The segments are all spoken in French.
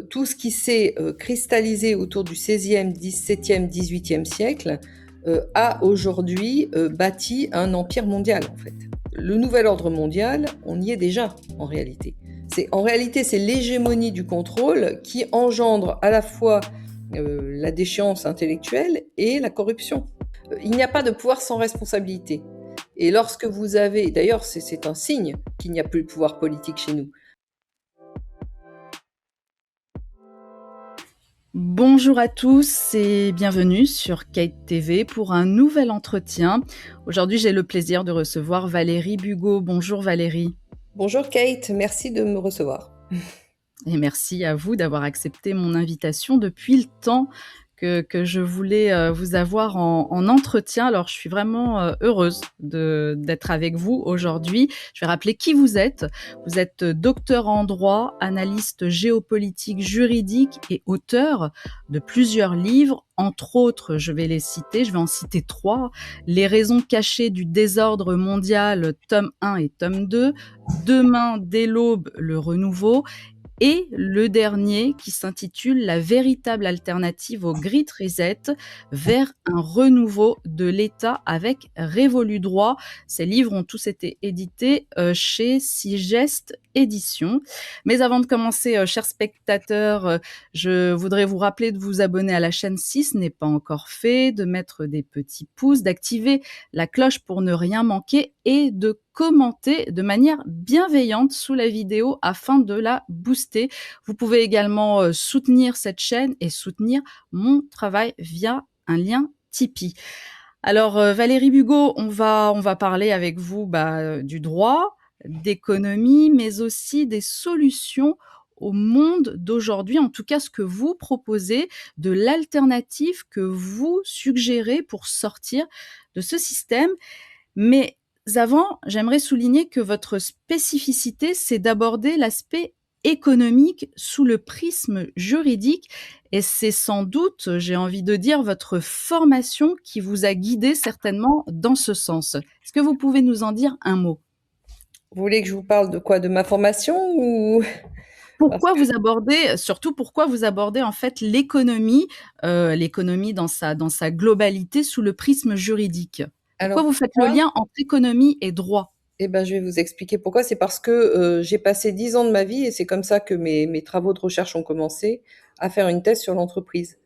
tout ce qui s'est cristallisé autour du XVIe, XVIIe, XVIIIe siècle a aujourd'hui bâti un empire mondial, en fait. Le nouvel ordre mondial, on y est déjà, en réalité. En réalité, c'est l'hégémonie du contrôle qui engendre à la fois la déchéance intellectuelle et la corruption. Il n'y a pas de pouvoir sans responsabilité. Et lorsque vous avez... D'ailleurs, c'est un signe qu'il n'y a plus de pouvoir politique chez nous. Bonjour à tous et bienvenue sur Kate TV pour un nouvel entretien. Aujourd'hui, j'ai le plaisir de recevoir Valérie Bugeaud. Bonjour Valérie. Bonjour Kate, merci de me recevoir. Et merci à vous d'avoir accepté mon invitation depuis le temps que je voulais vous avoir en entretien. Alors, je suis vraiment heureuse d'être avec vous aujourd'hui. Je vais rappeler qui vous êtes. Vous êtes docteur en droit, analyste géopolitique juridique et auteur de plusieurs livres. Entre autres, je vais en citer 3. Les raisons cachées du désordre mondial, tome 1 et tome 2. Demain, dès l'aube, le renouveau. Et le dernier qui s'intitule La véritable alternative au Great Reset vers un renouveau de l'État avec Révolu Droit. Ces livres ont tous été édités chez Sigest Éditions. Mais avant de commencer, chers spectateurs, je voudrais vous rappeler de vous abonner à la chaîne si ce n'est pas encore fait, de mettre des petits pouces, d'activer la cloche pour ne rien manquer et de commenter de manière bienveillante sous la vidéo afin de la booster. Vous pouvez également soutenir cette chaîne et soutenir mon travail via un lien Tipeee. Alors Valérie Bugeaud, on va parler avec vous du droit, d'économie, mais aussi des solutions au monde d'aujourd'hui, en tout cas ce que vous proposez, de l'alternative que vous suggérez pour sortir de ce système. Mais avant, j'aimerais souligner que votre spécificité, c'est d'aborder l'aspect économique sous le prisme juridique. Et c'est sans doute, j'ai envie de dire, votre formation qui vous a guidé certainement dans ce sens. Est-ce que vous pouvez nous en dire un mot ? Vous voulez que je vous parle de quoi? De ma formation ou... Pourquoi vous abordez en fait l'économie dans sa globalité sous le prisme juridique? Pourquoi Alors, vous faites le lien entre économie et droit? eh ben, je vais vous expliquer pourquoi. C'est parce que j'ai passé 10 ans de ma vie, et c'est comme ça que mes travaux de recherche ont commencé, à faire une thèse sur l'entreprise.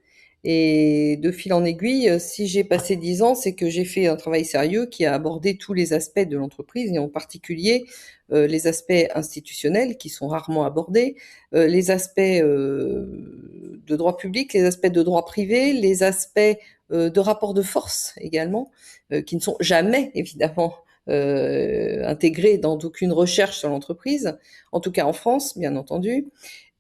Et de fil en aiguille, si j'ai passé 10 ans, c'est que j'ai fait un travail sérieux qui a abordé tous les aspects de l'entreprise, et en particulier les aspects institutionnels qui sont rarement abordés, les aspects de droit public, les aspects de droit privé, les aspects de rapport de force également, qui ne sont jamais évidemment intégrés dans aucune recherche sur l'entreprise, en tout cas en France, bien entendu.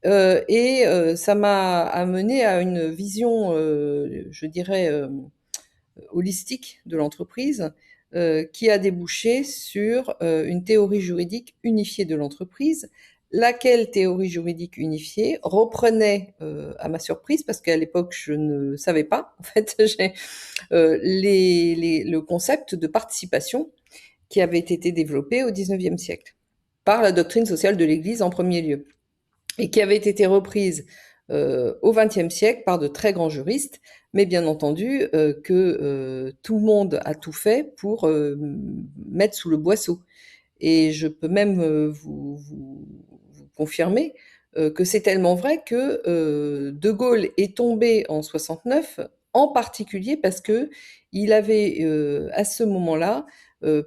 Ça m'a amené à une vision, je dirais, holistique de l'entreprise, qui a débouché sur une théorie juridique unifiée de l'entreprise, laquelle théorie juridique unifiée reprenait, à ma surprise, parce qu'à l'époque je ne savais pas, en fait, le concept de participation qui avait été développé au XIXe siècle par la doctrine sociale de l'Église en premier lieu, et qui avait été reprise au XXe siècle par de très grands juristes, mais bien entendu que tout le monde a tout fait pour mettre sous le boisseau. Et je peux même vous confirmer que c'est tellement vrai que De Gaulle est tombé en 69, en particulier parce que il avait à ce moment-là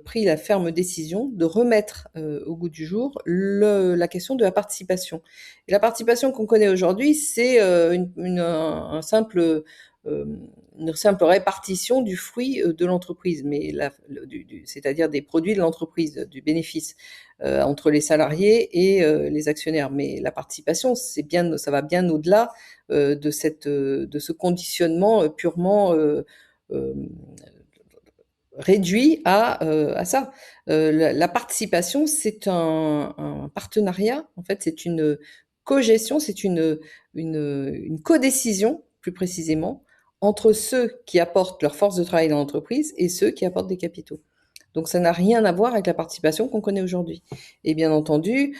pris la ferme décision de remettre au goût du jour la question de la participation. Et la participation qu'on connaît aujourd'hui, c'est une simple répartition du fruit de l'entreprise, mais c'est-à-dire des produits de l'entreprise, du bénéfice entre les salariés et les actionnaires. Mais la participation, ça va bien au-delà de ce conditionnement purement réduit à ça. La participation, c'est un partenariat, en fait, c'est une cogestion, c'est une codécision, plus précisément, entre ceux qui apportent leur force de travail dans l'entreprise et ceux qui apportent des capitaux. Donc ça n'a rien à voir avec la participation qu'on connaît aujourd'hui. Et bien entendu,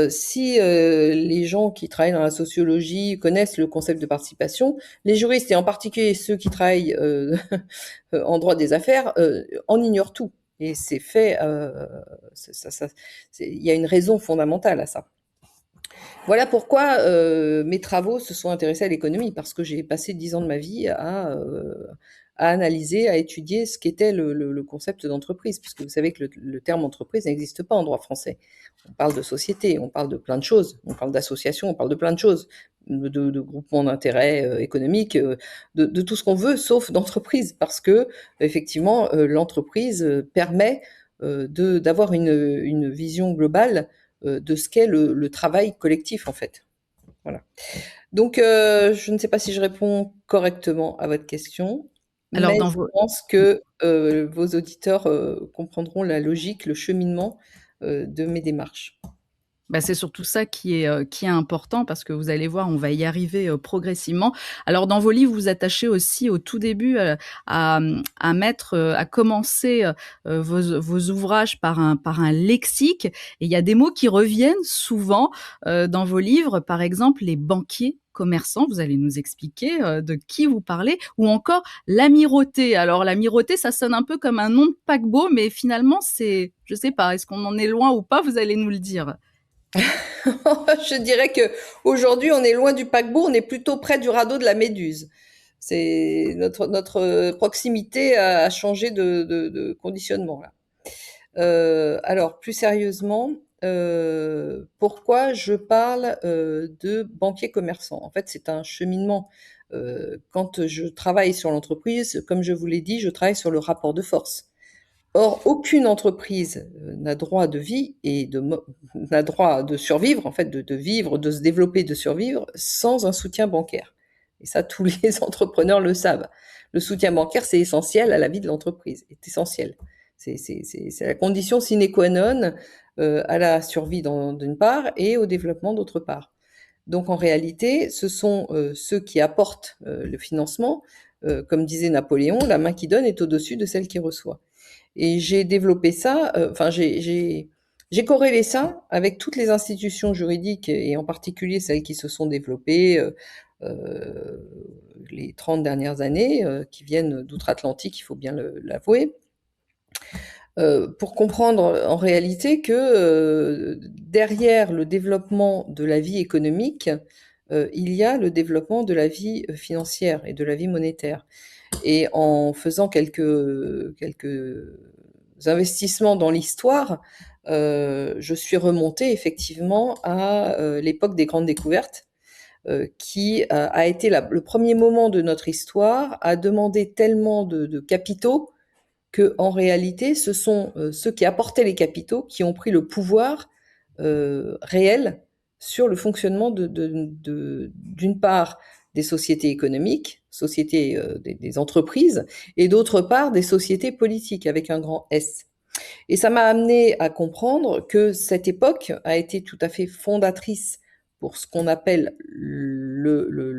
si les gens qui travaillent dans la sociologie connaissent le concept de participation, les juristes et en particulier ceux qui travaillent en droit des affaires en ignorent tout. Et c'est fait, il y a une raison fondamentale à ça. Voilà pourquoi mes travaux se sont intéressés à l'économie, parce que j'ai passé 10 ans de ma vie à analyser, à étudier ce qu'était le concept d'entreprise, puisque vous savez que le terme entreprise n'existe pas en droit français. On parle de société, on parle de plein de choses, on parle d'association, on parle de plein de choses, de groupements d'intérêts économiques, de tout ce qu'on veut, sauf d'entreprise, parce que effectivement, l'entreprise permet d'avoir une vision globale de ce qu'est le travail collectif en fait. Voilà. Donc je ne sais pas si je réponds correctement à votre question, Alors mais dans je vos pense que vos auditeurs comprendront la logique, le cheminement de mes démarches. Bah, c'est surtout ça qui est important parce que vous allez voir, on va y arriver, progressivement. Alors dans vos livres, vous attachez aussi au tout début, à mettre, à commencer, vos ouvrages par un lexique et il y a des mots qui reviennent souvent, dans vos livres, par exemple les banquiers commerçants, vous allez nous expliquer, de qui vous parlez ou encore l'amirauté. Alors l'amirauté, ça sonne un peu comme un nom de paquebot, mais finalement c'est je sais pas, est-ce qu'on en est loin ou pas? Vous allez nous le dire. Je dirais que aujourd'hui, on est loin du paquebot, on est plutôt près du radeau de la Méduse. C'est notre proximité a changé de conditionnement là. Alors plus sérieusement, pourquoi je parle de banquier commerçant? En fait, c'est un cheminement. Quand je travaille sur l'entreprise, comme je vous l'ai dit, je travaille sur le rapport de force. Or, aucune entreprise n'a droit de vie et n'a droit de survivre, en fait, de vivre, de se développer, de survivre sans un soutien bancaire. Et ça, tous les entrepreneurs le savent. Le soutien bancaire, c'est essentiel à la vie de l'entreprise, c'est essentiel. C'est la condition sine qua non à la survie d'une part et au développement d'autre part. Donc en réalité, ce sont ceux qui apportent le financement. Comme disait Napoléon, la main qui donne est au-dessus de celle qui reçoit. Et j'ai développé ça, enfin j'ai corrélé ça avec toutes les institutions juridiques et en particulier celles qui se sont développées les 30 dernières années, qui viennent d'outre-Atlantique, il faut bien l'avouer, pour comprendre en réalité que derrière le développement de la vie économique, il y a le développement de la vie financière et de la vie monétaire. Et en faisant quelques investissements dans l'histoire, je suis remontée effectivement à l'époque des grandes découvertes, qui a été le premier moment de notre histoire à demander tellement de capitaux que en réalité, ce sont ceux qui apportaient les capitaux qui ont pris le pouvoir réel sur le fonctionnement d'une part des sociétés économiques, sociétés des entreprises, et d'autre part des sociétés politiques avec un grand S. Et ça m'a amené à comprendre que cette époque a été tout à fait fondatrice pour ce qu'on appelle l'Europe,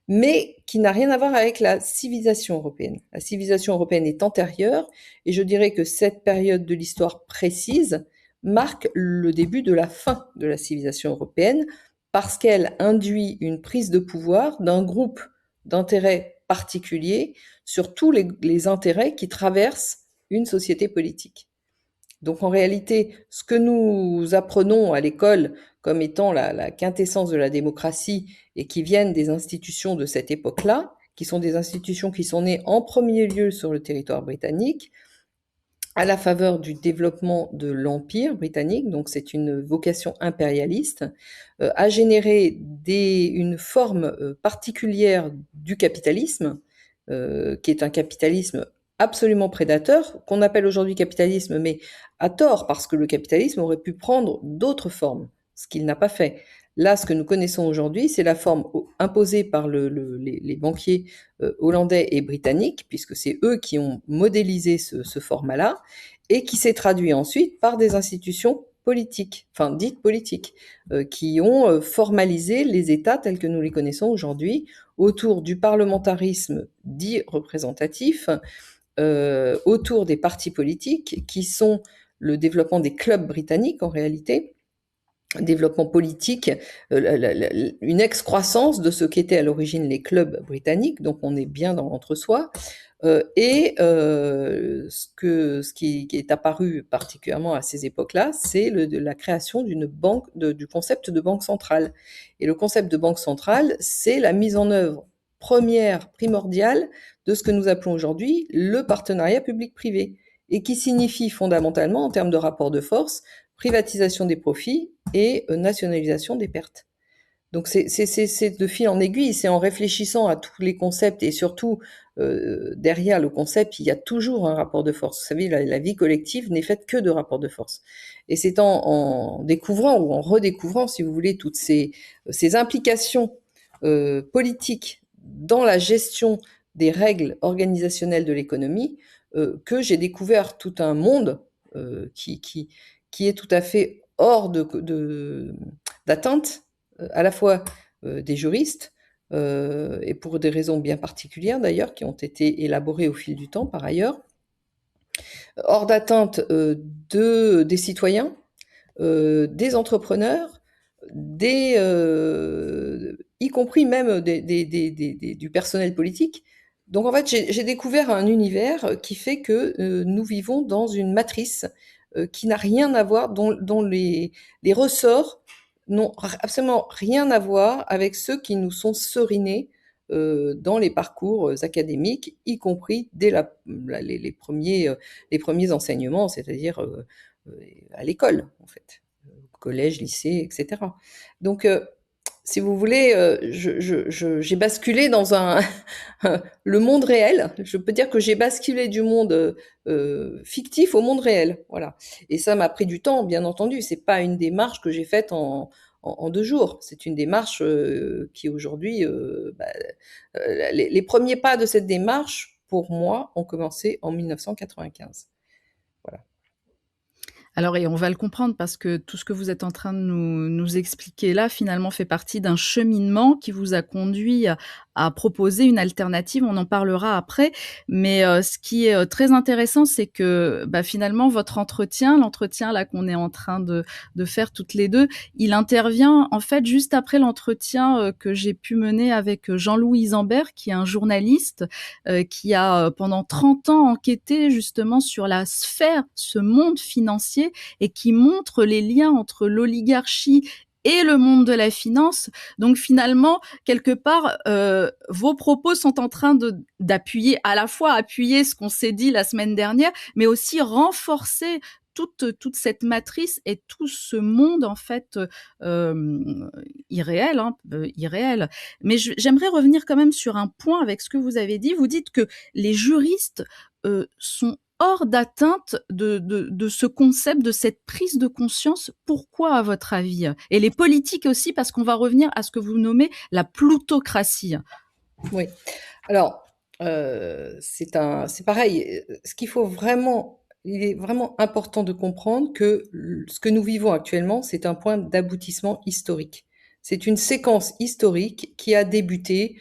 mais qui n'a rien à voir avec la civilisation européenne. La civilisation européenne est antérieure, et je dirais que cette période de l'histoire précise marque le début de la fin de la civilisation européenne, parce qu'elle induit une prise de pouvoir d'un groupe d'intérêts particuliers sur tous les intérêts qui traversent une société politique. Donc en réalité, ce que nous apprenons à l'école comme étant la quintessence de la démocratie et qui viennent des institutions de cette époque-là, qui sont des institutions qui sont nées en premier lieu sur le territoire britannique, à la faveur du développement de l'Empire britannique, donc c'est une vocation impérialiste, a généré une forme particulière du capitalisme, qui est un capitalisme absolument prédateur, qu'on appelle aujourd'hui capitalisme, mais à tort, parce que le capitalisme aurait pu prendre d'autres formes, ce qu'il n'a pas fait. Là, ce que nous connaissons aujourd'hui, c'est la forme imposée par les banquiers hollandais et britanniques, puisque c'est eux qui ont modélisé ce format-là, et qui s'est traduit ensuite par des institutions politiques, enfin dites politiques, qui ont formalisé les États tels que nous les connaissons aujourd'hui, autour du parlementarisme dit représentatif, autour des partis politiques, qui sont le développement des clubs britanniques en réalité, développement politique, une excroissance de ce qu'étaient à l'origine les clubs britanniques, donc on est bien dans l'entre-soi, ce qui est apparu particulièrement à ces époques-là, c'est la création du concept de banque centrale. Et le concept de banque centrale, c'est la mise en œuvre première, primordiale, de ce que nous appelons aujourd'hui le partenariat public-privé, et qui signifie fondamentalement, en termes de rapport de force, privatisation des profits et nationalisation des pertes. Donc c'est de fil en aiguille, c'est en réfléchissant à tous les concepts et surtout derrière le concept, il y a toujours un rapport de force. Vous savez, la vie collective n'est faite que de rapports de force. Et c'est en découvrant ou en redécouvrant, si vous voulez, toutes ces implications politiques dans la gestion des règles organisationnelles de l'économie que j'ai découvert tout un monde qui est tout à fait hors d'atteinte, à la fois des juristes, et pour des raisons bien particulières d'ailleurs, qui ont été élaborées au fil du temps par ailleurs, hors d'atteinte des citoyens, des entrepreneurs, y compris même du personnel politique. Donc en fait, j'ai découvert un univers qui fait que nous vivons dans une matrice qui n'a rien à voir, dont les ressorts n'ont absolument rien à voir avec ceux qui nous sont serinés dans les parcours académiques, y compris dès les premiers enseignements, c'est-à-dire à l'école, en fait, collège, lycée, etc. Donc, si vous voulez, j'ai basculé dans le monde réel. Je peux dire que j'ai basculé du monde fictif au monde réel. Voilà. Et ça m'a pris du temps, bien entendu. C'est pas une démarche que j'ai faite en 2 jours. C'est une démarche qui aujourd'hui, les premiers pas de cette démarche, pour moi, ont commencé en 1995. Voilà. Alors et on va le comprendre parce que tout ce que vous êtes en train de nous expliquer là, finalement, fait partie d'un cheminement qui vous a conduit à proposer une alternative. On en parlera après. Mais, ce qui est, très intéressant, c'est que, bah, finalement, votre l'entretien là qu'on est en train de faire toutes les 2, il intervient en fait juste après l'entretien, que j'ai pu mener avec, Jean-Louis Isambert, qui est un journaliste, qui a, pendant 30 ans enquêté justement sur la sphère, ce monde financier et qui montre les liens entre l'oligarchie et le monde de la finance. Donc finalement, quelque part, vos propos sont en train d'appuyer, à la fois appuyer ce qu'on s'est dit la semaine dernière, mais aussi renforcer toute cette matrice et tout ce monde en fait irréel, hein, irréel. Mais j'aimerais revenir quand même sur un point avec ce que vous avez dit. Vous dites que les juristes sont hors d'atteinte de ce concept, de cette prise de conscience. Pourquoi, à votre avis? Et les politiques aussi, parce qu'on va revenir à ce que vous nommez la plutocratie. Oui. Alors, c'est pareil. Il est vraiment important de comprendre que ce que nous vivons actuellement, c'est un point d'aboutissement historique. C'est une séquence historique qui a débuté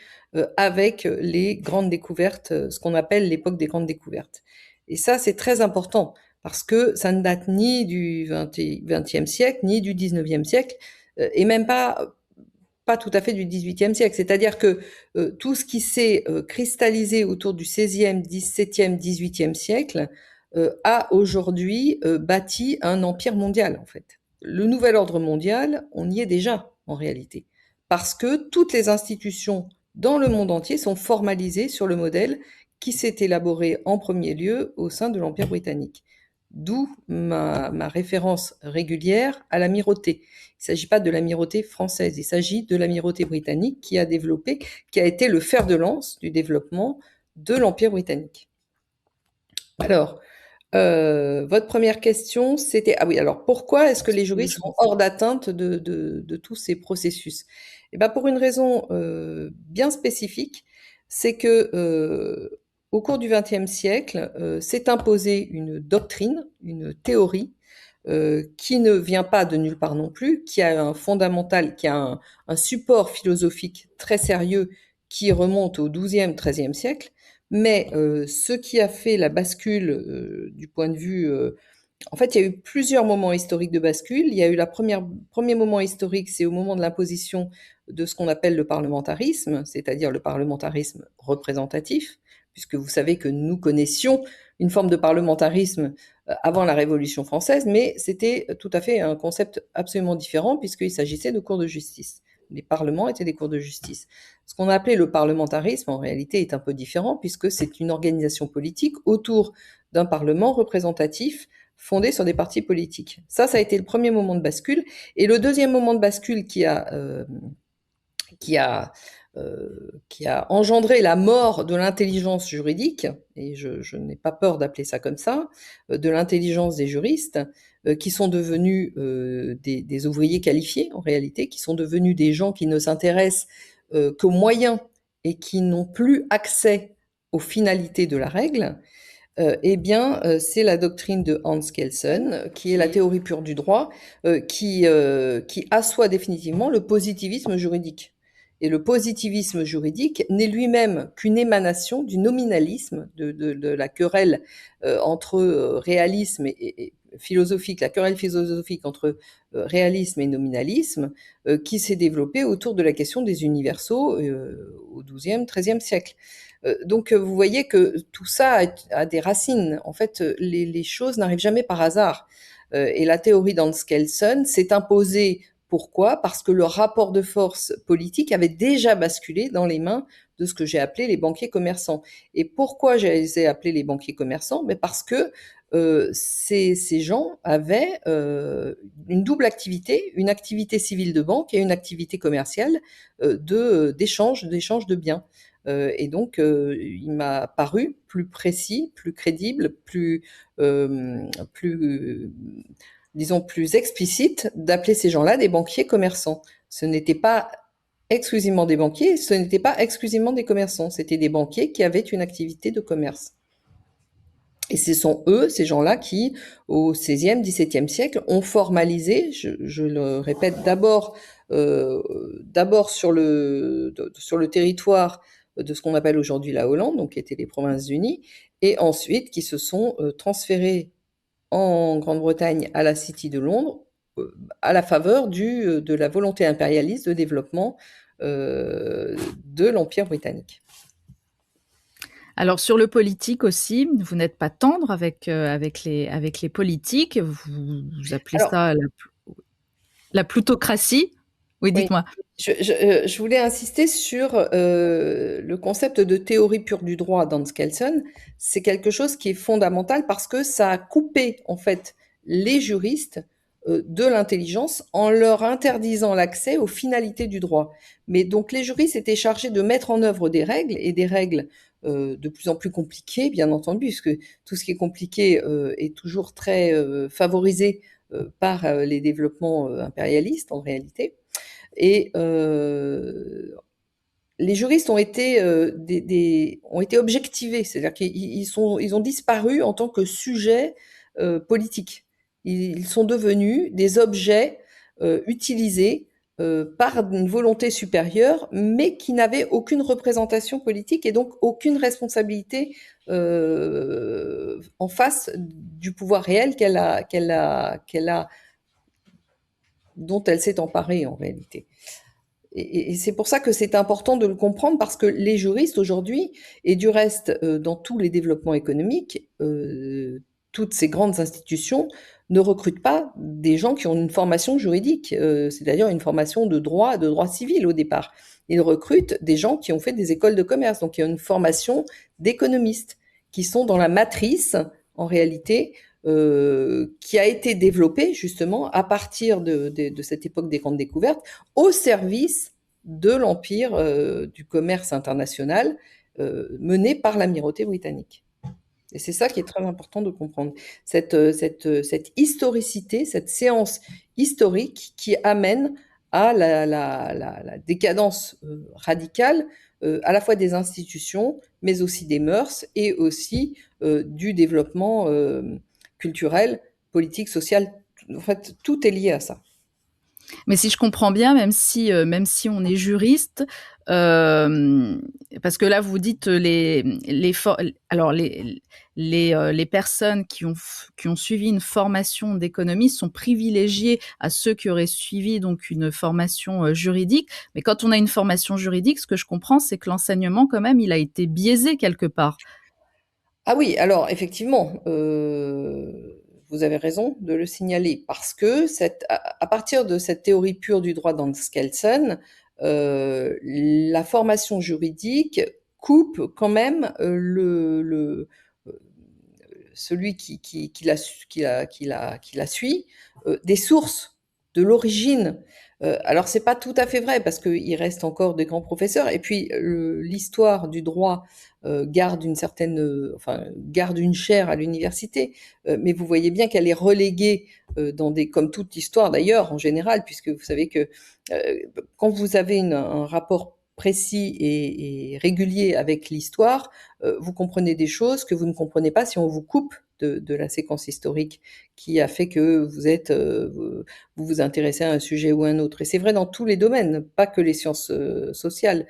avec les grandes découvertes, ce qu'on appelle l'époque des grandes découvertes. Et ça, c'est très important parce que ça ne date ni du XXe siècle, ni du XIXe siècle, et même pas tout à fait du XVIIIe siècle. C'est-à-dire que tout ce qui s'est cristallisé autour du XVIe, XVIIe, XVIIIe siècle a aujourd'hui bâti un empire mondial, en fait. Le nouvel ordre mondial, on y est déjà, en réalité. Parce que toutes les institutions dans le monde entier sont formalisées sur le modèle qui s'est élaboré en premier lieu au sein de l'Empire britannique. D'où ma référence régulière à l'amirauté. Il ne s'agit pas de l'amirauté française, il s'agit de l'amirauté britannique qui a été le fer de lance du développement de l'Empire britannique. Alors, votre première question, c'était... Ah oui, alors pourquoi est-ce que les juristes sont hors d'atteinte de tous ces processus? Eh bien, pour une raison bien spécifique, c'est que au cours du XXe siècle, s'est imposée une doctrine, une théorie, qui ne vient pas de nulle part non plus, qui a un support philosophique très sérieux qui remonte au XIIe, XIIIe siècle, Mais ce qui a fait la bascule du point de vue... en fait, il y a eu plusieurs moments historiques de bascule. Il y a eu premier moment historique, c'est au moment de l'imposition de ce qu'on appelle le parlementarisme, c'est-à-dire le parlementarisme représentatif, puisque vous savez que nous connaissions une forme de parlementarisme avant la Révolution française, mais c'était tout à fait un concept absolument différent, puisqu'il s'agissait de cours de justice. Les parlements étaient des cours de justice. Ce qu'on a appelé le parlementarisme, en réalité, est un peu différent, puisque c'est une organisation politique autour d'un parlement représentatif fondé sur des partis politiques. Ça a été le premier moment de bascule. Et le deuxième moment de bascule qui a, qui a engendré la mort de l'intelligence juridique, et je n'ai pas peur d'appeler ça comme ça, de l'intelligence des juristes, qui sont devenus des ouvriers qualifiés, en réalité, qui sont devenus des gens qui ne s'intéressent qu'aux moyens et qui n'ont plus accès aux finalités de la règle, eh bien, c'est la doctrine de Hans Kelsen, qui est la théorie pure du droit, qui assoit définitivement le positivisme juridique. Et le positivisme juridique n'est lui-même qu'une émanation du nominalisme, de la querelle entre réalisme et philosophique, la querelle philosophique entre réalisme et nominalisme, qui s'est développée autour de la question des universaux au XIIe, XIIIe siècle. Donc vous voyez que tout ça a des racines. En fait, les choses n'arrivent jamais par hasard. Et la théorie d'Hans Kelsen s'est imposée. Pourquoi? Parce que le rapport de force politique avait déjà basculé dans les mains de ce que j'ai appelé les banquiers commerçants. Et pourquoi je les ai appelés les banquiers commerçants? Mais parce que ces gens avaient une double activité, une activité civile de banque et une activité commerciale d'échange de biens. Et donc, il m'a paru plus précis, plus crédible, disons, plus explicite d'appeler ces gens-là des banquiers commerçants. Ce n'était pas exclusivement des banquiers, ce n'était pas exclusivement des commerçants, c'était des banquiers qui avaient une activité de commerce. Et ce sont eux, ces gens-là, qui, au XVIe, XVIIe siècle, ont formalisé, je le répète, d'abord sur le territoire de ce qu'on appelle aujourd'hui la Hollande, donc qui étaient les Provinces-Unies, et ensuite qui se sont transférés en Grande-Bretagne à la City de Londres, à la faveur de la volonté impérialiste de développement de l'Empire britannique. Alors sur le politique aussi, vous n'êtes pas tendre avec les politiques, vous appelez Alors, ça la plutocratie? Oui, oui, dites-moi. je voulais insister sur le concept de théorie pure du droit d'Hans Kelsen. C'est quelque chose qui est fondamental parce que ça a coupé en fait les juristes de l'intelligence en leur interdisant l'accès aux finalités du droit. Mais donc les juristes étaient chargés de mettre en œuvre des règles et des règles de plus en plus compliquées, bien entendu, puisque tout ce qui est compliqué est toujours très favorisé par les développements impérialistes en réalité. Et les juristes ont été, ont été objectivés, c'est-à-dire qu'ils ont disparu en tant que sujet politique. Ils sont devenus des objets utilisés par une volonté supérieure, mais qui n'avaient aucune représentation politique et donc aucune responsabilité en face du pouvoir réel dont elle s'est emparée en réalité. Et c'est pour ça que c'est important de le comprendre, parce que les juristes aujourd'hui, et du reste dans tous les développements économiques, toutes ces grandes institutions ne recrutent pas des gens qui ont une formation juridique, c'est d'ailleurs une formation de droit civil au départ. Ils recrutent des gens qui ont fait des écoles de commerce, donc qui ont une formation d'économistes, qui sont dans la matrice, en réalité, qui a été développée justement à partir de cette époque des grandes découvertes, au service de l'empire du commerce international mené par l'amirauté britannique. Et c'est ça qui est très important de comprendre. Cette historicité, cette séance historique qui amène à la décadence radicale à la fois des institutions, mais aussi des mœurs et aussi du développement culturel, politique, social. En fait, tout est lié à ça. Mais si je comprends bien, même si on est juriste, euh, parce que là vous dites alors les personnes qui ont suivi une formation d'économie sont privilégiées à ceux qui auraient suivi donc une formation juridique. Mais quand on a une formation juridique, ce que je comprends, c'est que l'enseignement quand même, il a été biaisé quelque part. Ah oui, alors effectivement, vous avez raison de le signaler parce que à partir de cette théorie pure du droit dans Skelsen, la formation juridique coupe quand même euh, celui qui la suit des sources, de l'origine. Alors c'est pas tout à fait vrai parce qu'il reste encore des grands professeurs et puis l'histoire du droit garde une certaine, enfin garde une chaire à l'université, mais vous voyez bien qu'elle est reléguée dans des, comme toute histoire d'ailleurs en général, puisque vous savez que euh, quand vous avez un rapport précis et régulier avec l'histoire, vous comprenez des choses que vous ne comprenez pas si on vous coupe de la séquence historique qui a fait que vous vous intéressez à un sujet ou à un autre. Et c'est vrai dans tous les domaines, pas que les sciences sociales,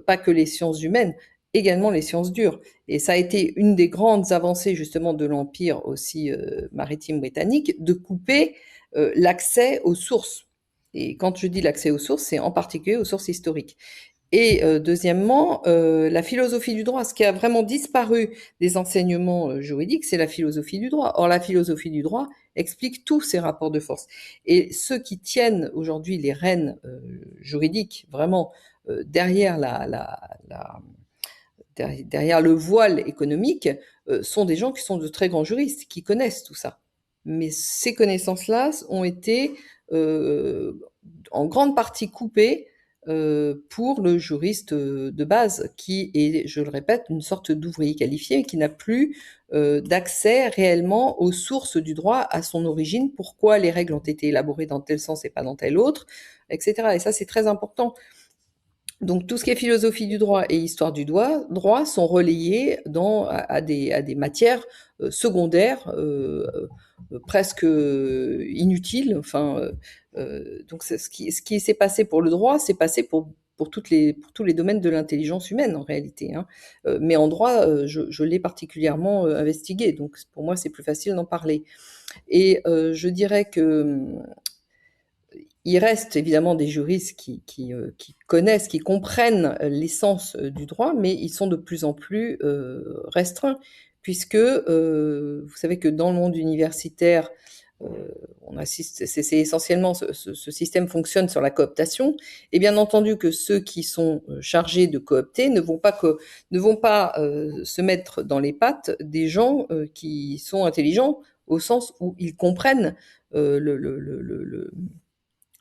pas que les sciences humaines, également les sciences dures. Et ça a été une des grandes avancées justement de l'Empire aussi maritime britannique, de couper l'accès aux sources. Et quand je dis l'accès aux sources, c'est en particulier aux sources historiques. Et deuxièmement, la philosophie du droit. Ce qui a vraiment disparu des enseignements juridiques, c'est la philosophie du droit. Or, la philosophie du droit explique tous ces rapports de force. Et ceux qui tiennent aujourd'hui les rênes juridiques, vraiment derrière derrière le voile économique, sont des gens qui sont de très grands juristes, qui connaissent tout ça. Mais ces connaissances-là ont été euh, en grande partie coupées pour le juriste de base, qui est, je le répète, une sorte d'ouvrier qualifié, qui n'a plus d'accès réellement aux sources du droit, à son origine, pourquoi les règles ont été élaborées dans tel sens et pas dans tel autre, etc. Et ça, c'est très important. Donc tout ce qui est philosophie du droit et histoire du droit sont relayés à des matières secondaires, presque inutiles. Enfin, donc ce qui s'est passé pour le droit, c'est passé pour tous les domaines de l'intelligence humaine en réalité, hein. Mais en droit, je l'ai particulièrement investigué, donc pour moi c'est plus facile d'en parler. Et je dirais que il reste évidemment des juristes qui connaissent, qui comprennent l'essence du droit, mais ils sont de plus en plus restreints, puisque vous savez que dans le monde universitaire, euh, on assiste, c'est essentiellement ce système fonctionne sur la cooptation, et bien entendu que ceux qui sont chargés de coopter ne vont pas se mettre dans les pattes des gens qui sont intelligents au sens où ils comprennent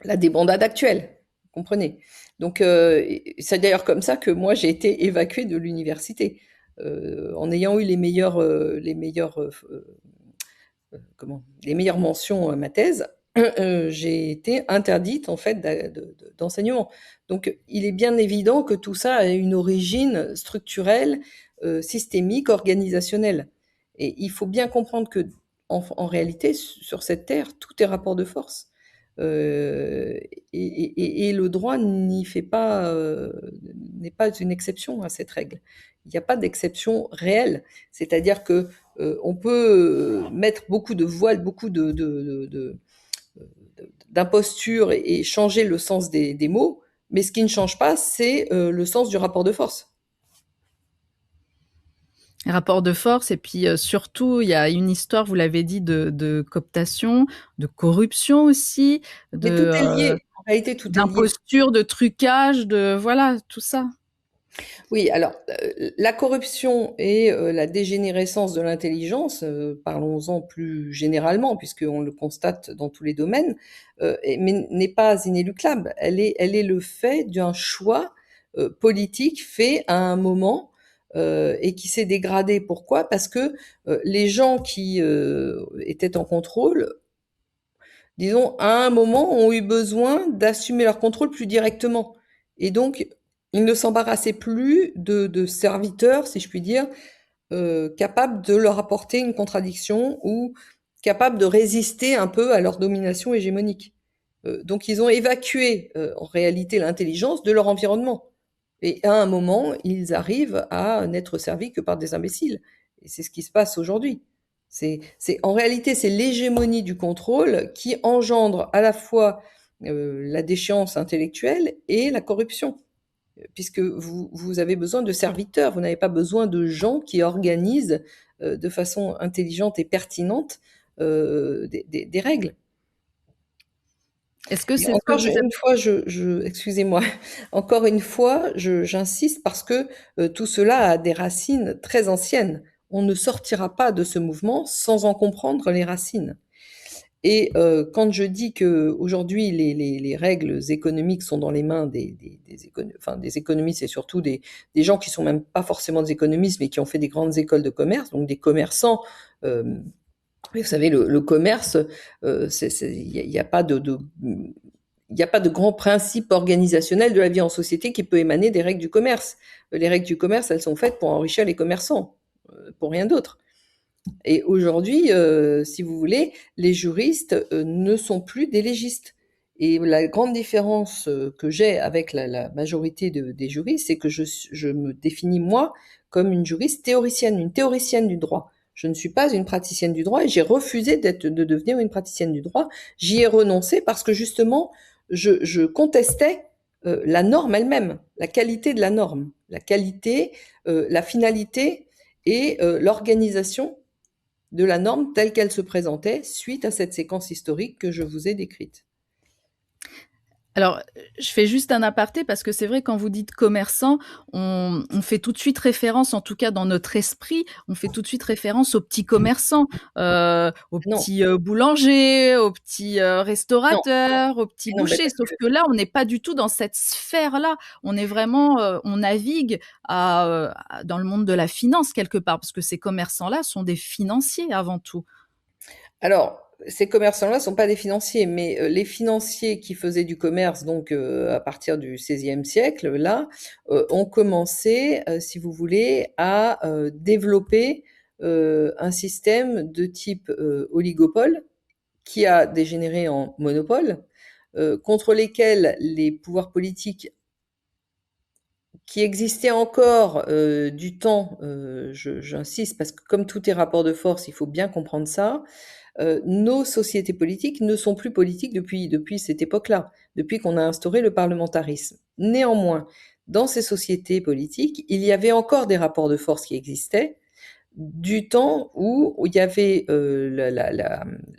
la débandade actuelle, vous comprenez. Donc c'est d'ailleurs comme ça que moi j'ai été évacuée de l'université. En ayant eu les meilleures mentions à ma thèse, j'ai été interdite en fait d'enseignement. Donc il est bien évident que tout ça a une origine structurelle, systémique, organisationnelle. Et il faut bien comprendre que en réalité, sur cette terre, tout est rapport de force. Euh, et le droit n'y fait pas, n'est pas une exception à cette règle. Il n'y a pas d'exception réelle. C'est-à-dire que on peut mettre beaucoup de voiles, beaucoup d'imposture et changer le sens des mots, mais ce qui ne change pas, c'est le sens du rapport de force. Rapport de force et puis surtout, il y a une histoire, vous l'avez dit, de cooptation, de corruption aussi, de Mais tout est lié. En réalité, tout est lié. d'imposture, de trucage, de voilà, tout ça. Oui, alors la corruption et la dégénérescence de l'intelligence, parlons-en plus généralement, puisqu'on le constate dans tous les domaines, mais n'est pas inéluctable. Elle est le fait d'un choix politique fait à un moment et qui s'est dégradé. Pourquoi? Parce que les gens qui étaient en contrôle, disons, à un moment, ont eu besoin d'assumer leur contrôle plus directement. Et donc, ils ne s'embarrassaient plus de serviteurs, si je puis dire, capables de leur apporter une contradiction ou capables de résister un peu à leur domination hégémonique. Donc ils ont évacué en réalité l'intelligence de leur environnement. Et à un moment, ils arrivent à n'être servis que par des imbéciles. Et c'est ce qui se passe aujourd'hui. En réalité, c'est l'hégémonie du contrôle qui engendre à la fois la déchéance intellectuelle et la corruption, puisque vous avez besoin de serviteurs, vous n'avez pas besoin de gens qui organisent de façon intelligente et pertinente des règles. Est-ce que Mais c'est ce que encore vous une fois, excusez-moi, encore une fois, j'insiste parce que tout cela a des racines très anciennes. On ne sortira pas de ce mouvement sans en comprendre les racines. Et quand je dis que aujourd'hui les règles économiques sont dans les mains des économistes et surtout des gens qui sont même pas forcément des économistes mais qui ont fait des grandes écoles de commerce, donc des commerçants. Vous savez, le commerce, il n'y a pas il n'y a pas de grand principe organisationnel de la vie en société qui peut émaner des règles du commerce. Les règles du commerce, elles sont faites pour enrichir les commerçants, pour rien d'autre. Et aujourd'hui, si vous voulez, les juristes ne sont plus des légistes. Et la grande différence que j'ai avec la majorité des juristes, c'est que je me définis, moi, comme une juriste théoricienne, une théoricienne du droit. Je ne suis pas une praticienne du droit et j'ai refusé de devenir une praticienne du droit. J'y ai renoncé parce que justement, je contestais la norme elle-même, la qualité de la norme, la qualité, la finalité et l'organisation de la norme telle qu'elle se présentait suite à cette séquence historique que je vous ai décrite. Alors, je fais juste un aparté parce que c'est vrai quand vous dites commerçant, on fait tout de suite référence, en tout cas dans notre esprit, on fait tout de suite référence aux petits commerçants, aux Non, petits, boulangers, aux petits, non, restaurateurs, aux petits non, mais bouchers. parce Sauf que que là, on n'est pas du tout dans cette sphère-là. On est vraiment, on navigue dans le monde de la finance quelque part, parce que ces commerçants-là sont des financiers avant tout. alors, ces commerçants-là sont pas des financiers, mais les financiers qui faisaient du commerce, donc à partir du XVIe siècle, là, ont commencé, si vous voulez, à développer un système de type oligopole qui a dégénéré en monopole, contre lesquels les pouvoirs politiques qui existaient encore du temps, j'insiste, parce que comme tout est rapport de force, il faut bien comprendre ça, nos sociétés politiques ne sont plus politiques depuis cette époque-là, depuis qu'on a instauré le parlementarisme. Néanmoins, dans ces sociétés politiques, il y avait encore des rapports de force qui existaient, du temps où il y avait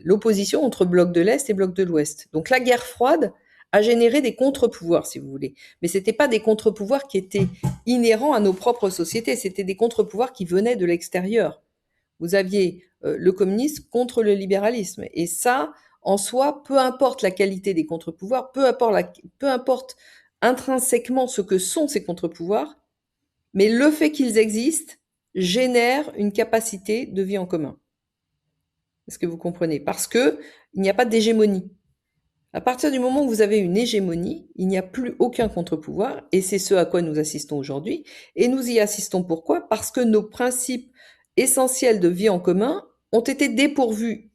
l'opposition entre bloc de l'Est et bloc de l'Ouest. Donc la guerre froide a généré des contre-pouvoirs, si vous voulez. Mais ce n'étaient pas des contre-pouvoirs qui étaient inhérents à nos propres sociétés, c'était des contre-pouvoirs qui venaient de l'extérieur. Vous aviez le communisme contre le libéralisme. Et ça, en soi, peu importe la qualité des contre-pouvoirs, peu importe intrinsèquement ce que sont ces contre-pouvoirs, mais le fait qu'ils existent génère une capacité de vie en commun. Est-ce que vous comprenez? Parce que il n'y a pas d'hégémonie. À partir du moment où vous avez une hégémonie, il n'y a plus aucun contre-pouvoir, et c'est ce à quoi nous assistons aujourd'hui. Et nous y assistons pourquoi? Parce que nos principes essentiels de vie en commun ont été dépourvus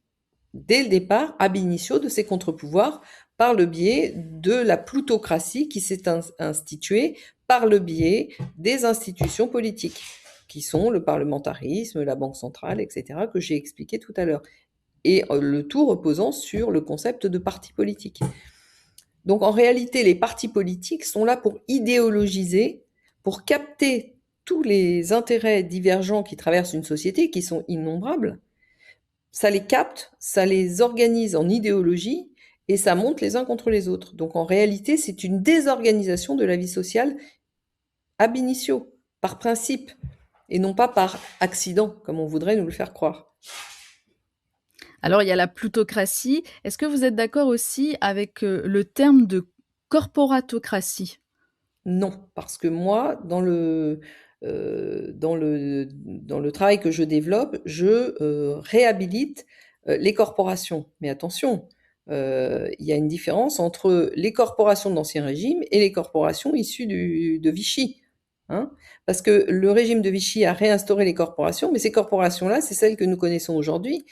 dès le départ, ab initio, de ces contre-pouvoirs, par le biais de la plutocratie qui s'est instituée, par le biais des institutions politiques, qui sont le parlementarisme, la Banque centrale, etc., que j'ai expliqué tout à l'heure. Et le tout reposant sur le concept de parti politique. Donc en réalité, les partis politiques sont là pour idéologiser, pour capter tous les intérêts divergents qui traversent une société, qui sont innombrables. Ça les capte, ça les organise en idéologie et ça monte les uns contre les autres. Donc en réalité, c'est une désorganisation de la vie sociale ab initio, par principe, et non pas par accident, comme on voudrait nous le faire croire. Alors, il y a la plutocratie. Est-ce que vous êtes d'accord aussi avec, le terme de corporatocratie? Non, parce que moi, dans le travail que je développe, je réhabilite les corporations. Mais attention, il y a une différence entre les corporations de l'Ancien Régime et les corporations issues de Vichy. Hein. Parce que le régime de Vichy a réinstauré les corporations, mais ces corporations-là, c'est celles que nous connaissons aujourd'hui,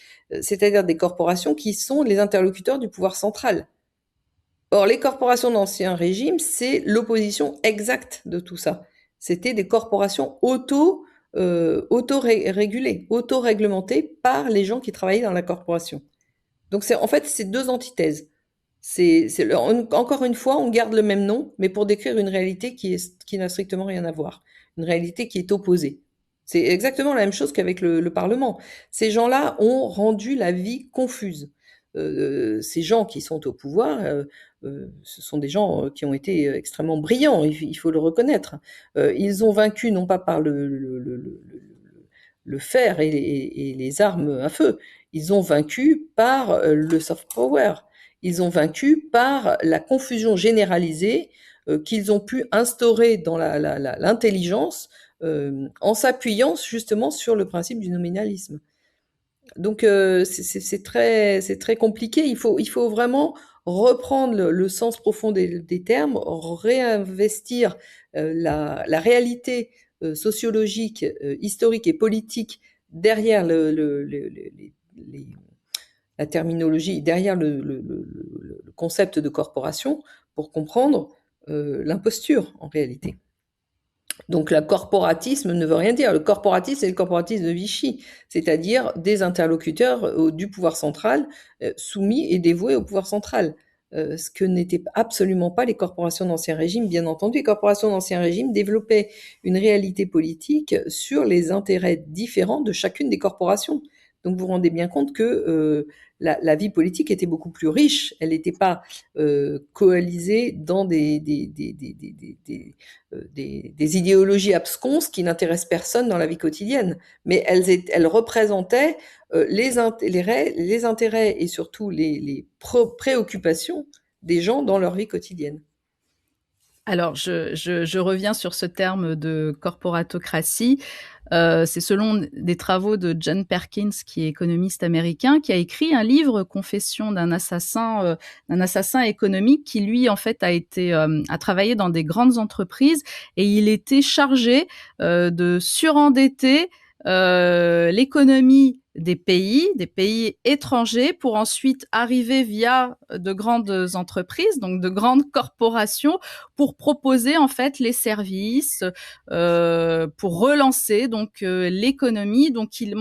c'est-à-dire des corporations qui sont les interlocuteurs du pouvoir central. Or, les corporations d'Ancien Régime, c'est l'opposition exacte de tout ça. C'était des corporations auto-régulées, auto-réglementées par les gens qui travaillaient dans la corporation. Donc, en fait, c'est deux antithèses. Encore une fois, on garde le même nom, mais pour décrire une réalité qui n'a strictement rien à voir. Une réalité qui est opposée. C'est exactement la même chose qu'avec le Parlement. Ces gens-là ont rendu la vie confuse. Ces gens qui sont au pouvoir, ce sont des gens qui ont été extrêmement brillants, il faut le reconnaître. Ils ont vaincu non pas par le fer et les armes à feu, ils ont vaincu par le soft power. Ils ont vaincu par la confusion généralisée qu'ils ont pu instaurer dans l'intelligence en s'appuyant justement sur le principe du nominalisme. Donc c'est très compliqué. Il faut vraiment reprendre le sens profond des termes, réinvestir la réalité sociologique, historique et politique derrière la terminologie, derrière le concept de corporation pour comprendre l'imposture en réalité. Donc, le corporatisme ne veut rien dire. Le corporatisme, c'est le corporatisme de Vichy, c'est-à-dire des interlocuteurs du pouvoir central soumis et dévoués au pouvoir central. Ce que n'étaient absolument pas les corporations d'Ancien Régime, bien entendu. Les corporations d'Ancien Régime développaient une réalité politique sur les intérêts différents de chacune des corporations. Donc, vous vous rendez bien compte que la vie politique était beaucoup plus riche. Elle n'était pas coalisée dans des idéologies absconses qui n'intéressent personne dans la vie quotidienne, mais elles représentaient les intérêts et surtout les préoccupations des gens dans leur vie quotidienne. Alors, je reviens sur ce terme de corporatocratie. C'est selon des travaux de John Perkins, qui est économiste américain, qui a écrit un livre, Confession d'un assassin économique, qui lui, en fait, a travaillé dans des grandes entreprises et il était chargé de surendetter l'économie des pays étrangers pour ensuite arriver via de grandes entreprises, donc de grandes corporations, pour proposer en fait les services, pour relancer donc l'économie. Donc il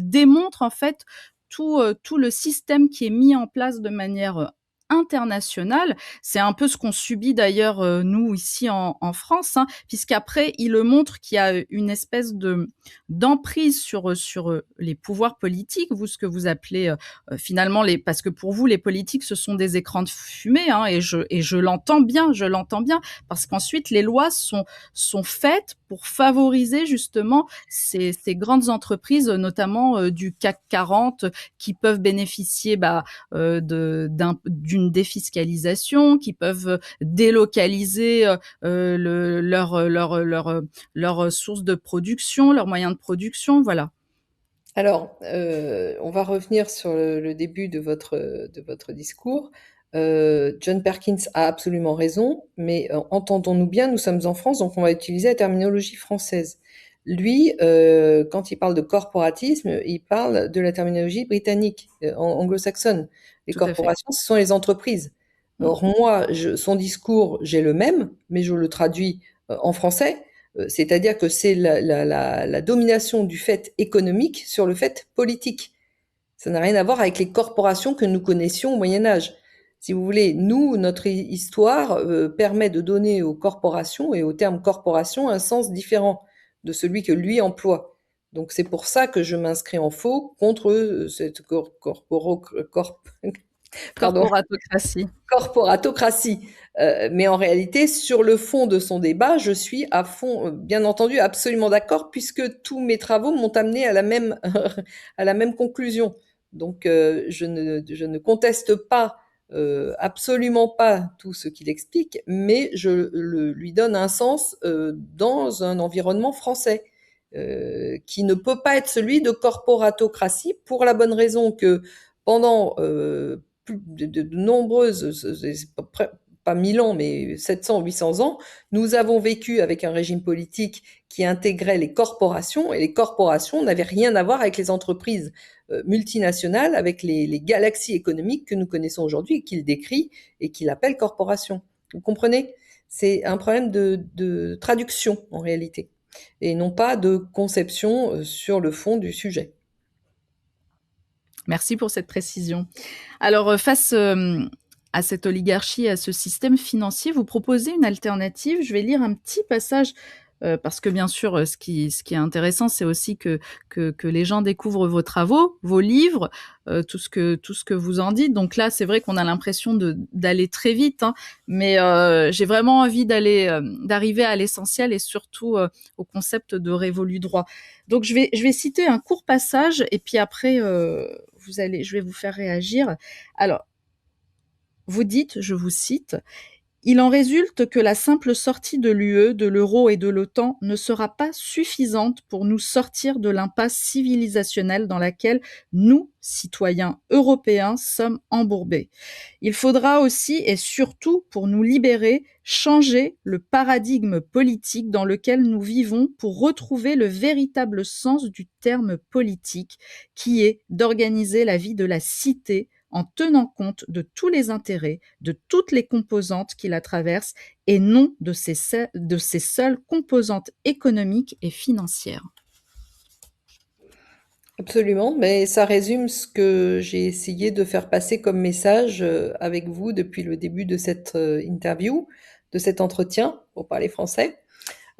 démontre en fait tout le système qui est mis en place de manière internationale. C'est un peu ce qu'on subit d'ailleurs nous ici en France, hein, puisqu'après il le montre qu'il y a une espèce d'emprise sur les pouvoirs politiques, vous ce que vous appelez finalement parce que pour vous les politiques ce sont des écrans de fumée, hein, et je l'entends bien, parce qu'ensuite les lois sont faites pour favoriser justement ces grandes entreprises, notamment du CAC 40, qui peuvent bénéficier d'une défiscalisation, qui peuvent délocaliser leur source de production, leurs moyens de production, voilà. Alors, on va revenir sur le début de votre discours. John Perkins a absolument raison, mais entendons-nous bien, nous sommes en France, donc on va utiliser la terminologie française. Lui, quand il parle de corporatisme, il parle de la terminologie britannique, anglo-saxonne. Les Tout à fait. corporations, ce sont les entreprises. Or, moi, son discours, j'ai le même, mais je le traduis en français. C'est-à-dire que c'est la domination du fait économique sur le fait politique. Ça n'a rien à voir avec les corporations que nous connaissions au Moyen Âge. Si vous voulez, nous, notre histoire permet de donner aux corporations et au terme corporation un sens différent de celui que lui emploie. Donc c'est pour ça que je m'inscris en faux contre cette Corporatocratie. corporatocratie. Mais en réalité, sur le fond de son débat, je suis à fond, bien entendu, absolument d'accord, puisque tous mes travaux m'ont amené à la même, à la même conclusion. Donc, je ne conteste pas, absolument pas tout ce qu'il explique, mais je lui donne un sens dans un environnement français. Qui ne peut pas être celui de corporatocratie pour la bonne raison que pendant de nombreuses, pas 1000 ans, mais 700, 800 ans, nous avons vécu avec un régime politique qui intégrait les corporations, et les corporations n'avaient rien à voir avec les entreprises multinationales, avec les galaxies économiques que nous connaissons aujourd'hui, qu'il décrit et qu'il appelle corporations. Vous comprenez? C'est un problème de traduction, en réalité, et non pas de conception sur le fond du sujet. Merci pour cette précision. Alors, face à cette oligarchie, à ce système financier, vous proposez une alternative. Je vais lire un petit passage parce que bien sûr, ce qui est intéressant, c'est aussi que les gens découvrent vos travaux, vos livres, tout ce que vous en dites. Donc là, c'est vrai qu'on a l'impression d'aller très vite, hein, mais j'ai vraiment envie d'arriver à l'essentiel et surtout au concept de révolu droit. Donc je vais citer un court passage et puis après je vais vous faire réagir. Alors, vous dites, je vous cite, il en résulte que la simple sortie de l'UE, de l'euro et de l'OTAN ne sera pas suffisante pour nous sortir de l'impasse civilisationnelle dans laquelle nous, citoyens européens, sommes embourbés. Il faudra aussi et surtout, pour nous libérer, changer le paradigme politique dans lequel nous vivons pour retrouver le véritable sens du terme politique, qui est d'organiser la vie de la cité en tenant compte de tous les intérêts, de toutes les composantes qui la traversent, et non de ses seules composantes économiques et financières. Absolument, mais ça résume ce que j'ai essayé de faire passer comme message avec vous depuis le début de cette interview, de cet entretien, pour parler français.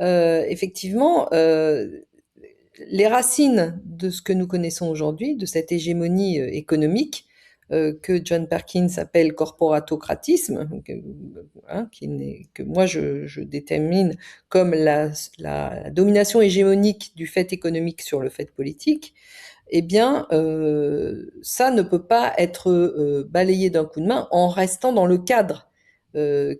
Effectivement, les racines de ce que nous connaissons aujourd'hui, de cette hégémonie économique que John Perkins appelle corporatocratisme, hein, que moi je détermine comme la domination hégémonique du fait économique sur le fait politique, eh bien, ça ne peut pas être balayé d'un coup de main en restant dans le cadre que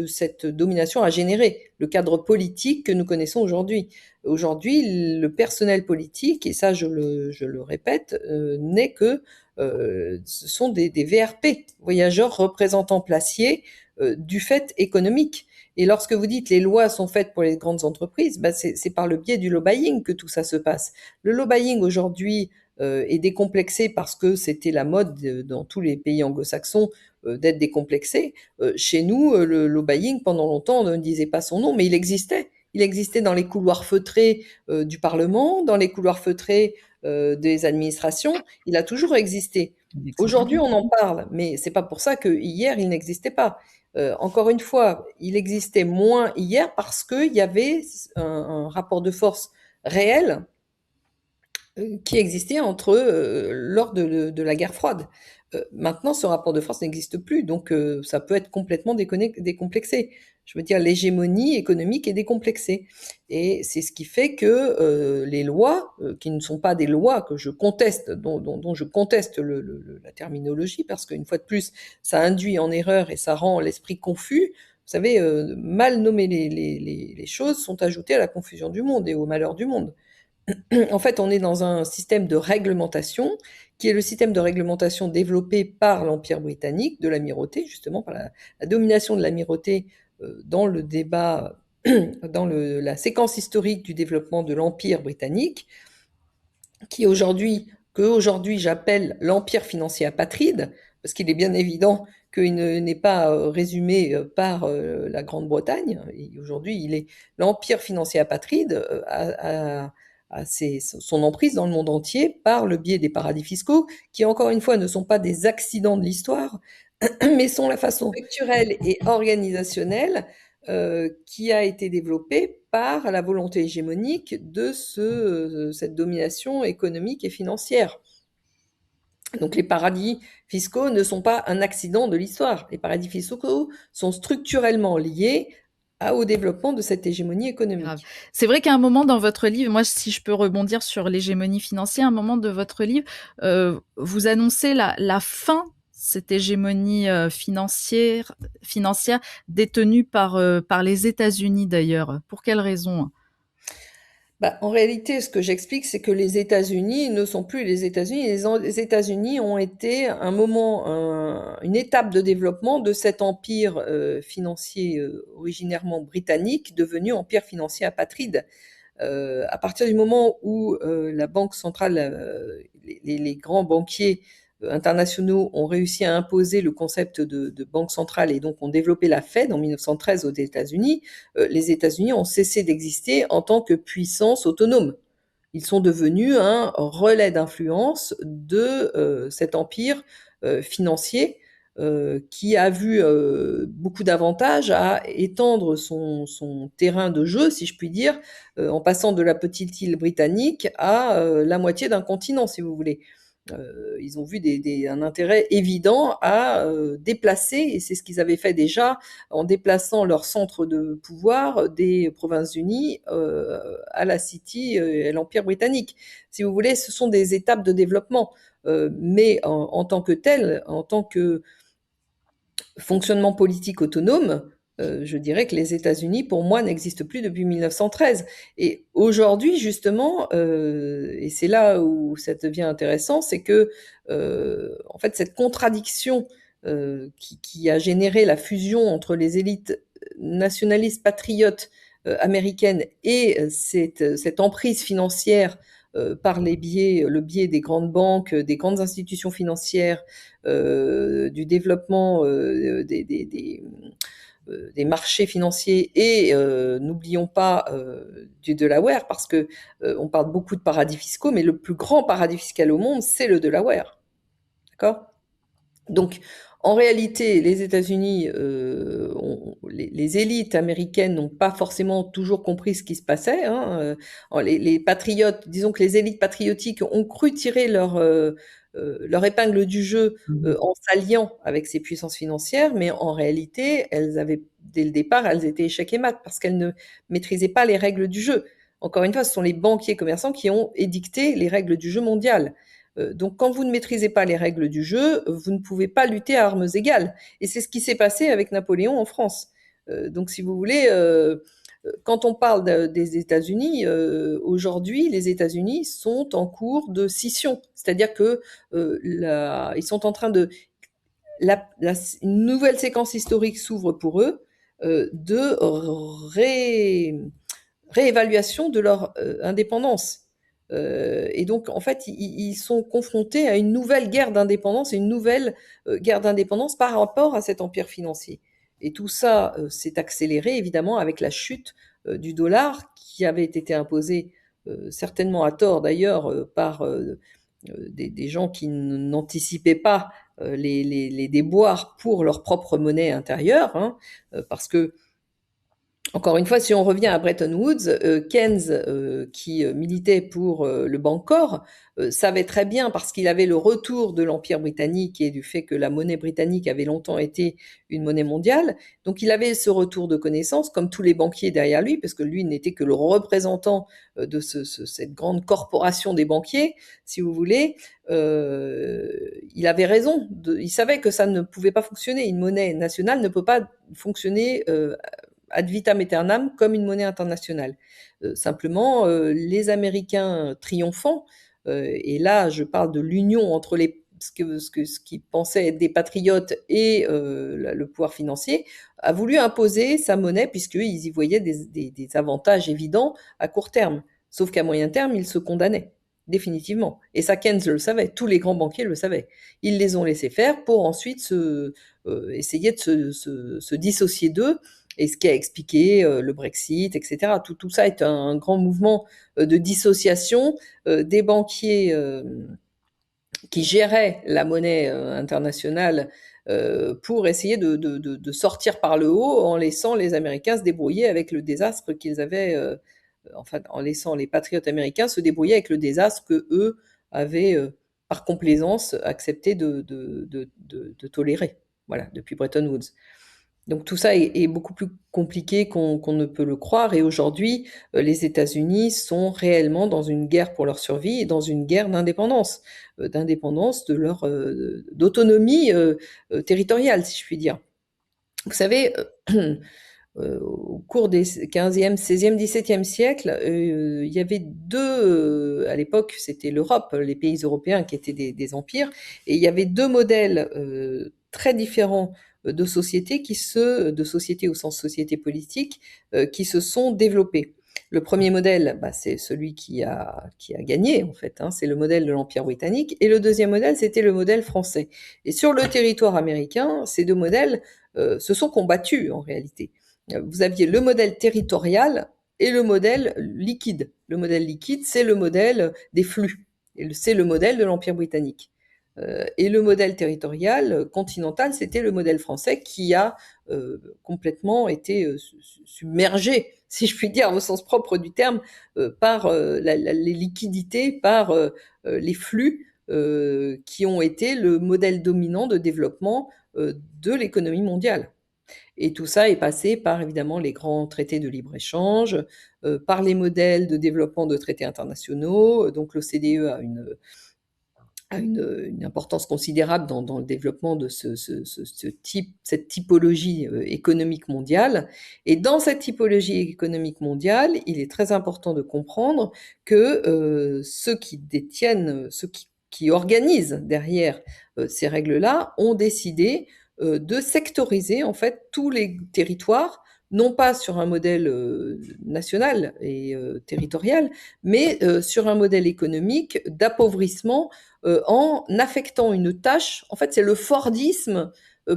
cette domination a généré, le cadre politique que nous connaissons aujourd'hui. Aujourd'hui, le personnel politique, et ça je le répète, n'est que ce sont des VRP, voyageurs représentants placiers du fait économique. Et lorsque vous dites les lois sont faites pour les grandes entreprises, bah c'est par le biais du lobbying que tout ça se passe. Le lobbying aujourd'hui est décomplexé parce que c'était la mode dans tous les pays anglo-saxons d'être décomplexé. Chez nous, le lobbying, pendant longtemps, on ne disait pas son nom, mais il existait. Il existait dans les couloirs feutrés du Parlement, dans les couloirs feutrés des administrations. Il a toujours existé. Aujourd'hui, on en parle, mais c'est pas pour ça que hier, il n'existait pas. Encore une fois, il existait moins hier parce qu'il y avait un rapport de force réel qui existait lors de la guerre froide. Maintenant, ce rapport de force n'existe plus, donc ça peut être complètement décomplexé. Je veux dire, l'hégémonie économique est décomplexée. Et c'est ce qui fait que les lois, qui ne sont pas des lois que je conteste, dont je conteste la terminologie, parce qu'une fois de plus, ça induit en erreur et ça rend l'esprit confus. Vous savez, mal nommer les choses sont ajoutées à la confusion du monde et au malheur du monde. En fait, on est dans un système de réglementation qui est le système de réglementation développé par l'Empire britannique, de l'amirauté, justement, par la domination de l'amirauté dans le débat, dans la séquence historique du développement de l'Empire britannique, que aujourd'hui j'appelle l'Empire financier apatride, parce qu'il est bien évident qu'il n'est pas résumé par la Grande-Bretagne. Aujourd'hui, il est l'Empire financier apatride son emprise dans le monde entier par le biais des paradis fiscaux, qui encore une fois ne sont pas des accidents de l'histoire, mais sont la façon structurelle et organisationnelle qui a été développée par la volonté hégémonique de cette domination économique et financière. Donc les paradis fiscaux ne sont pas un accident de l'histoire. Les paradis fiscaux sont structurellement liés au développement de cette hégémonie économique. Grave. C'est vrai qu'à un moment dans votre livre, moi si je peux rebondir sur l'hégémonie financière, à un moment de votre livre, vous annoncez la fin de cette hégémonie financière détenue par les États-Unis d'ailleurs. Pour quelle raison ? Bah, en réalité, ce que j'explique, c'est que les États-Unis ne sont plus les États-Unis. Les États-Unis ont été un moment, une étape de développement de cet empire financier originairement britannique, devenu empire financier apatride. À partir du moment où la Banque centrale, les grands banquiers internationaux ont réussi à imposer le concept de banque centrale et donc ont développé la Fed en 1913 aux États-Unis, les États-Unis ont cessé d'exister en tant que puissance autonome. Ils sont devenus un relais d'influence de cet empire financier qui a vu beaucoup d'avantages à étendre son terrain de jeu, si je puis dire, en passant de la petite île britannique à la moitié d'un continent, si vous voulez. Ils ont vu un intérêt évident à déplacer, et c'est ce qu'ils avaient fait déjà en déplaçant leur centre de pouvoir des Provinces-Unies à la City et l'Empire britannique. Si vous voulez, ce sont des étapes de développement, mais en tant que tel, en tant que fonctionnement politique autonome, je dirais que les États-Unis, pour moi, n'existent plus depuis 1913. Et aujourd'hui, justement, et c'est là où ça devient intéressant, c'est que, en fait, cette contradiction qui a généré la fusion entre les élites nationalistes patriotes américaines et cette emprise financière par le biais des grandes banques, des grandes institutions financières, du développement des marchés financiers et n'oublions pas du Delaware parce que on parle beaucoup de paradis fiscaux, mais le plus grand paradis fiscal au monde, c'est le Delaware. D'accord? Donc, en réalité, les États-Unis, les élites américaines n'ont pas forcément toujours compris ce qui se passait. Hein. Les patriotes, disons que les élites patriotiques ont cru tirer leur épingle du jeu en s'alliant avec ces puissances financières, mais en réalité, elles avaient, dès le départ, elles étaient échec et mat parce qu'elles ne maîtrisaient pas les règles du jeu. Encore une fois, ce sont les banquiers commerçants qui ont édicté les règles du jeu mondial. Donc quand vous ne maîtrisez pas les règles du jeu, vous ne pouvez pas lutter à armes égales. Et c'est ce qui s'est passé avec Napoléon en France. Donc si vous voulez, quand on parle des États-Unis, aujourd'hui, les États-Unis sont en cours de scission. C'est-à-dire que ils sont en train de... une nouvelle séquence historique s'ouvre pour eux de réévaluation de leur indépendance. Et donc, en fait, ils sont confrontés à une nouvelle guerre d'indépendance et une nouvelle guerre d'indépendance par rapport à cet empire financier. Et tout ça s'est accéléré, évidemment, avec la chute du dollar qui avait été imposée, certainement à tort d'ailleurs, par des gens qui n'anticipaient pas les déboires pour leur propre monnaie intérieure, hein, parce que encore une fois, si on revient à Bretton Woods, Keynes, qui militait pour le Bancor, savait très bien, parce qu'il avait le retour de l'Empire britannique et du fait que la monnaie britannique avait longtemps été une monnaie mondiale, donc il avait ce retour de connaissances, comme tous les banquiers derrière lui, parce que lui n'était que le représentant de cette grande corporation des banquiers, si vous voulez. Il avait raison, il savait que ça ne pouvait pas fonctionner. Une monnaie nationale ne peut pas fonctionner ad vitam aeternam comme une monnaie internationale. Simplement, les Américains triomphants, et là je parle de l'union entre ce qui pensait être des patriotes et le pouvoir financier, a voulu imposer sa monnaie puisqu'ils y voyaient des avantages évidents à court terme. Sauf qu'à moyen terme, ils se condamnaient, définitivement. Et ça, Keynes le savait, tous les grands banquiers le savaient. Ils les ont laissés faire pour ensuite essayer de se dissocier d'eux, et ce qui a expliqué le Brexit, etc. Tout ça est un grand mouvement de dissociation des banquiers qui géraient la monnaie internationale pour essayer de sortir par le haut en laissant les Américains se débrouiller avec le désastre qu'ils avaient, enfin en laissant les patriotes américains se débrouiller avec le désastre que eux avaient par complaisance accepté de tolérer. Voilà, depuis Bretton Woods. Donc tout ça est beaucoup plus compliqué qu'on ne peut le croire. Et aujourd'hui, les États-Unis sont réellement dans une guerre pour leur survie et dans une guerre d'indépendance de leur d'autonomie territoriale, si je puis dire. Vous savez, au cours des 15e, 16e, 17e siècle, il y avait deux, à l'époque, c'était l'Europe, les pays européens qui étaient des empires, et il y avait deux modèles très différents de société de société au sens société politique, qui se sont développés. Le premier modèle, bah, c'est celui qui a gagné, en fait, hein, c'est le modèle de l'Empire britannique, et le deuxième modèle, c'était le modèle français. Et sur le territoire américain, ces deux modèles se sont combattus, en réalité. Vous aviez le modèle territorial et le modèle liquide. Le modèle liquide, c'est le modèle des flux, c'est le modèle de l'Empire britannique. Et le modèle territorial continental, c'était le modèle français qui a complètement été submergé, si je puis dire, au sens propre du terme, par les liquidités, par les flux qui ont été le modèle dominant de développement de l'économie mondiale. Et tout ça est passé par évidemment les grands traités de libre-échange, par les modèles de développement de traités internationaux. Donc l'OCDE a une importance considérable dans le développement de cette typologie économique mondiale. Et dans cette typologie économique mondiale, il est très important de comprendre que ceux qui détiennent, qui organisent derrière ces règles-là, ont décidé de sectoriser en fait tous les territoires, non pas sur un modèle national et territorial, mais sur un modèle économique d'appauvrissement en affectant une tâche. En fait, c'est le Fordisme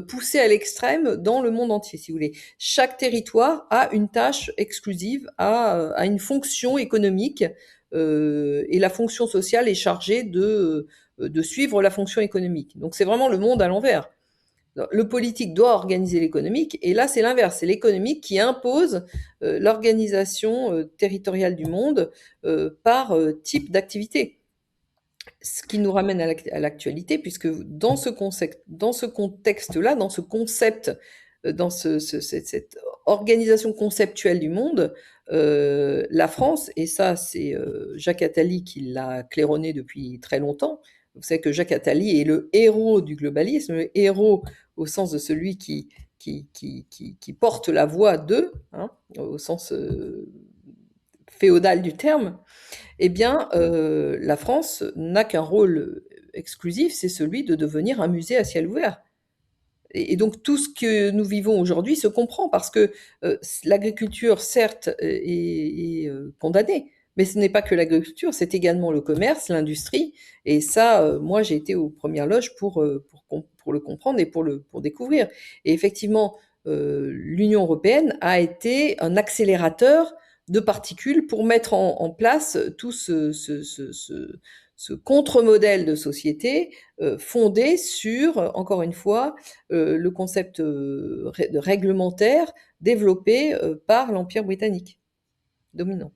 poussé à l'extrême dans le monde entier, si vous voulez. Chaque territoire a une tâche exclusive, a une fonction économique, et la fonction sociale est chargée de suivre la fonction économique. Donc c'est vraiment le monde à l'envers. Le politique doit organiser l'économique, et là c'est l'inverse, c'est l'économique qui impose l'organisation territoriale du monde par type d'activité. Ce qui nous ramène à l'actualité, puisque dans ce contexte-là, dans ce concept, cette organisation conceptuelle du monde, la France, et ça c'est Jacques Attali qui l'a claironné depuis très longtemps. Vous savez que Jacques Attali est le héros du globalisme, le héros au sens de celui qui porte la voix d'eux, hein, au sens féodal du terme. Eh bien, la France n'a qu'un rôle exclusif, c'est celui de devenir un musée à ciel ouvert. Et donc tout ce que nous vivons aujourd'hui se comprend parce que l'agriculture, certes, est condamnée, mais ce n'est pas que l'agriculture, c'est également le commerce, l'industrie. Et ça, moi, j'ai été aux premières loges pour le comprendre et pour découvrir. Et effectivement, l'Union européenne a été un accélérateur de particules pour mettre en place tout ce contre-modèle de société fondé sur, encore une fois, le concept réglementaire développé par l'Empire britannique dominant.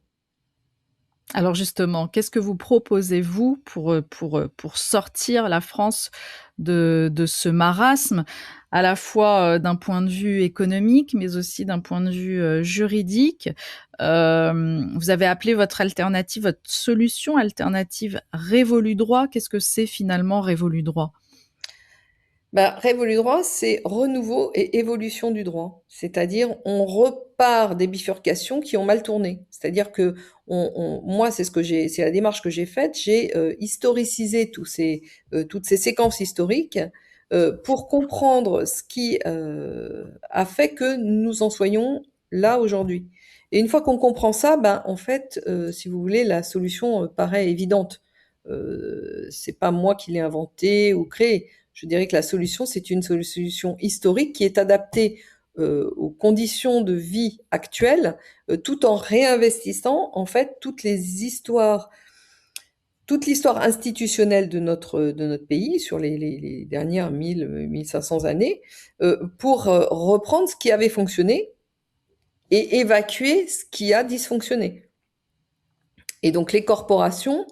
Alors justement, qu'est-ce que vous proposez, vous, pour sortir la France de ce marasme, à la fois d'un point de vue économique, mais aussi d'un point de vue juridique? Vous avez appelé votre alternative, votre solution alternative Révolu droit. Qu'est-ce que c'est finalement Révolu droit? Bah, Révolu droit, c'est renouveau et évolution du droit. C'est-à-dire, on repart des bifurcations qui ont mal tourné. C'est-à-dire que moi, c'est la démarche que j'ai faite. J'ai historicisé toutes ces séquences historiques pour comprendre ce qui a fait que nous en soyons là aujourd'hui. Et une fois qu'on comprend ça, ben, en fait, si vous voulez, la solution paraît évidente. C'est pas moi qui l'ai inventée ou créée. Je dirais que la solution, c'est une solution historique qui est adaptée aux conditions de vie actuelles, tout en réinvestissant en fait toute l'histoire institutionnelle de notre pays sur les dernières 1500 années, pour reprendre ce qui avait fonctionné et évacuer ce qui a dysfonctionné. Et donc les corporations,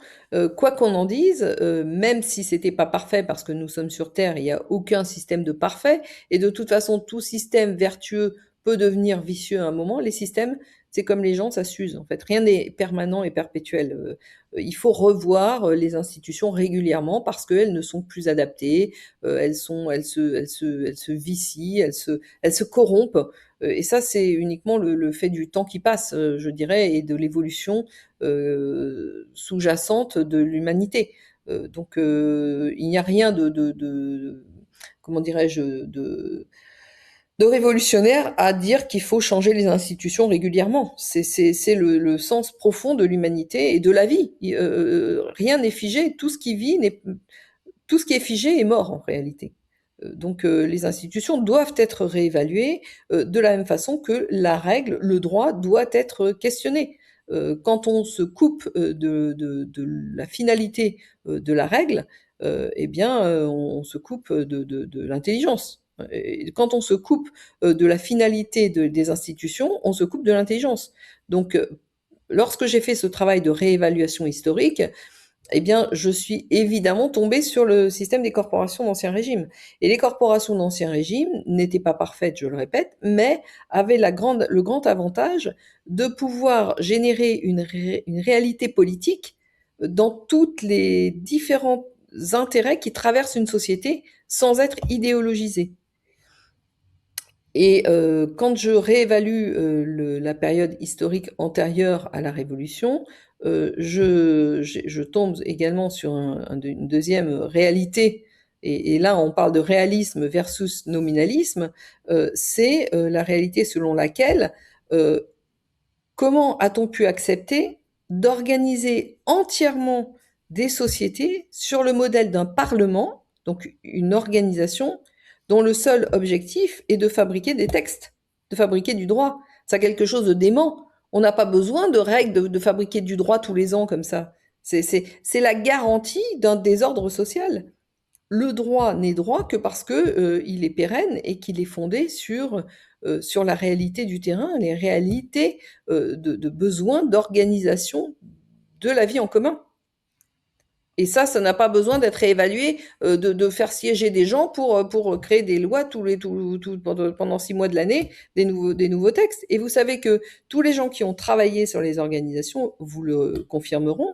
quoi qu'on en dise, même si c'était pas parfait, parce que nous sommes sur Terre, il n'y a aucun système de parfait, et de toute façon, tout système vertueux peut devenir vicieux à un moment. Les systèmes, c'est comme les gens, ça s'use en fait. Rien n'est permanent et perpétuel. Il faut revoir les institutions régulièrement parce qu'elles ne sont plus adaptées, elles se vicient, elles se corrompent. Et ça, c'est uniquement le fait du temps qui passe, je dirais, et de l'évolution sous-jacente de l'humanité. Donc, il n'y a rien comment dirais-je, de révolutionnaire à dire qu'il faut changer les institutions régulièrement. C'est le sens profond de l'humanité et de la vie. Rien n'est figé, tout ce qui est figé est mort en réalité. Donc les institutions doivent être réévaluées de la même façon que la règle, le droit doit être questionné. Quand on se coupe de la finalité de la règle, eh bien on se coupe de l'intelligence. Et quand on se coupe de la finalité des institutions, on se coupe de l'intelligence. Donc lorsque j'ai fait ce travail de réévaluation historique, eh bien, je suis évidemment tombée sur le système des corporations d'Ancien Régime. Et les corporations d'Ancien Régime n'étaient pas parfaites, je le répète, mais avaient le grand avantage de pouvoir générer une réalité politique dans tous les différents intérêts qui traversent une société sans être idéologisés. Et quand je réévalue la période historique antérieure à la Révolution, je tombe également sur une deuxième réalité, et là on parle de réalisme versus nominalisme, c'est la réalité selon laquelle comment a-t-on pu accepter d'organiser entièrement des sociétés sur le modèle d'un parlement, donc une organisation dont le seul objectif est de fabriquer des textes, de fabriquer du droit. C'est quelque chose de dément. On n'a pas besoin de règles de fabriquer du droit tous les ans comme ça. C'est la garantie d'un désordre social. Le droit n'est droit que parce que il est pérenne et qu'il est fondé sur la réalité du terrain, les réalités de besoins d'organisation de la vie en commun. Et ça n'a pas besoin d'être réévalué, de faire siéger des gens pour créer des lois pendant 6 mois de l'année, des nouveaux textes. Et vous savez que tous les gens qui ont travaillé sur les organisations vous le confirmeront.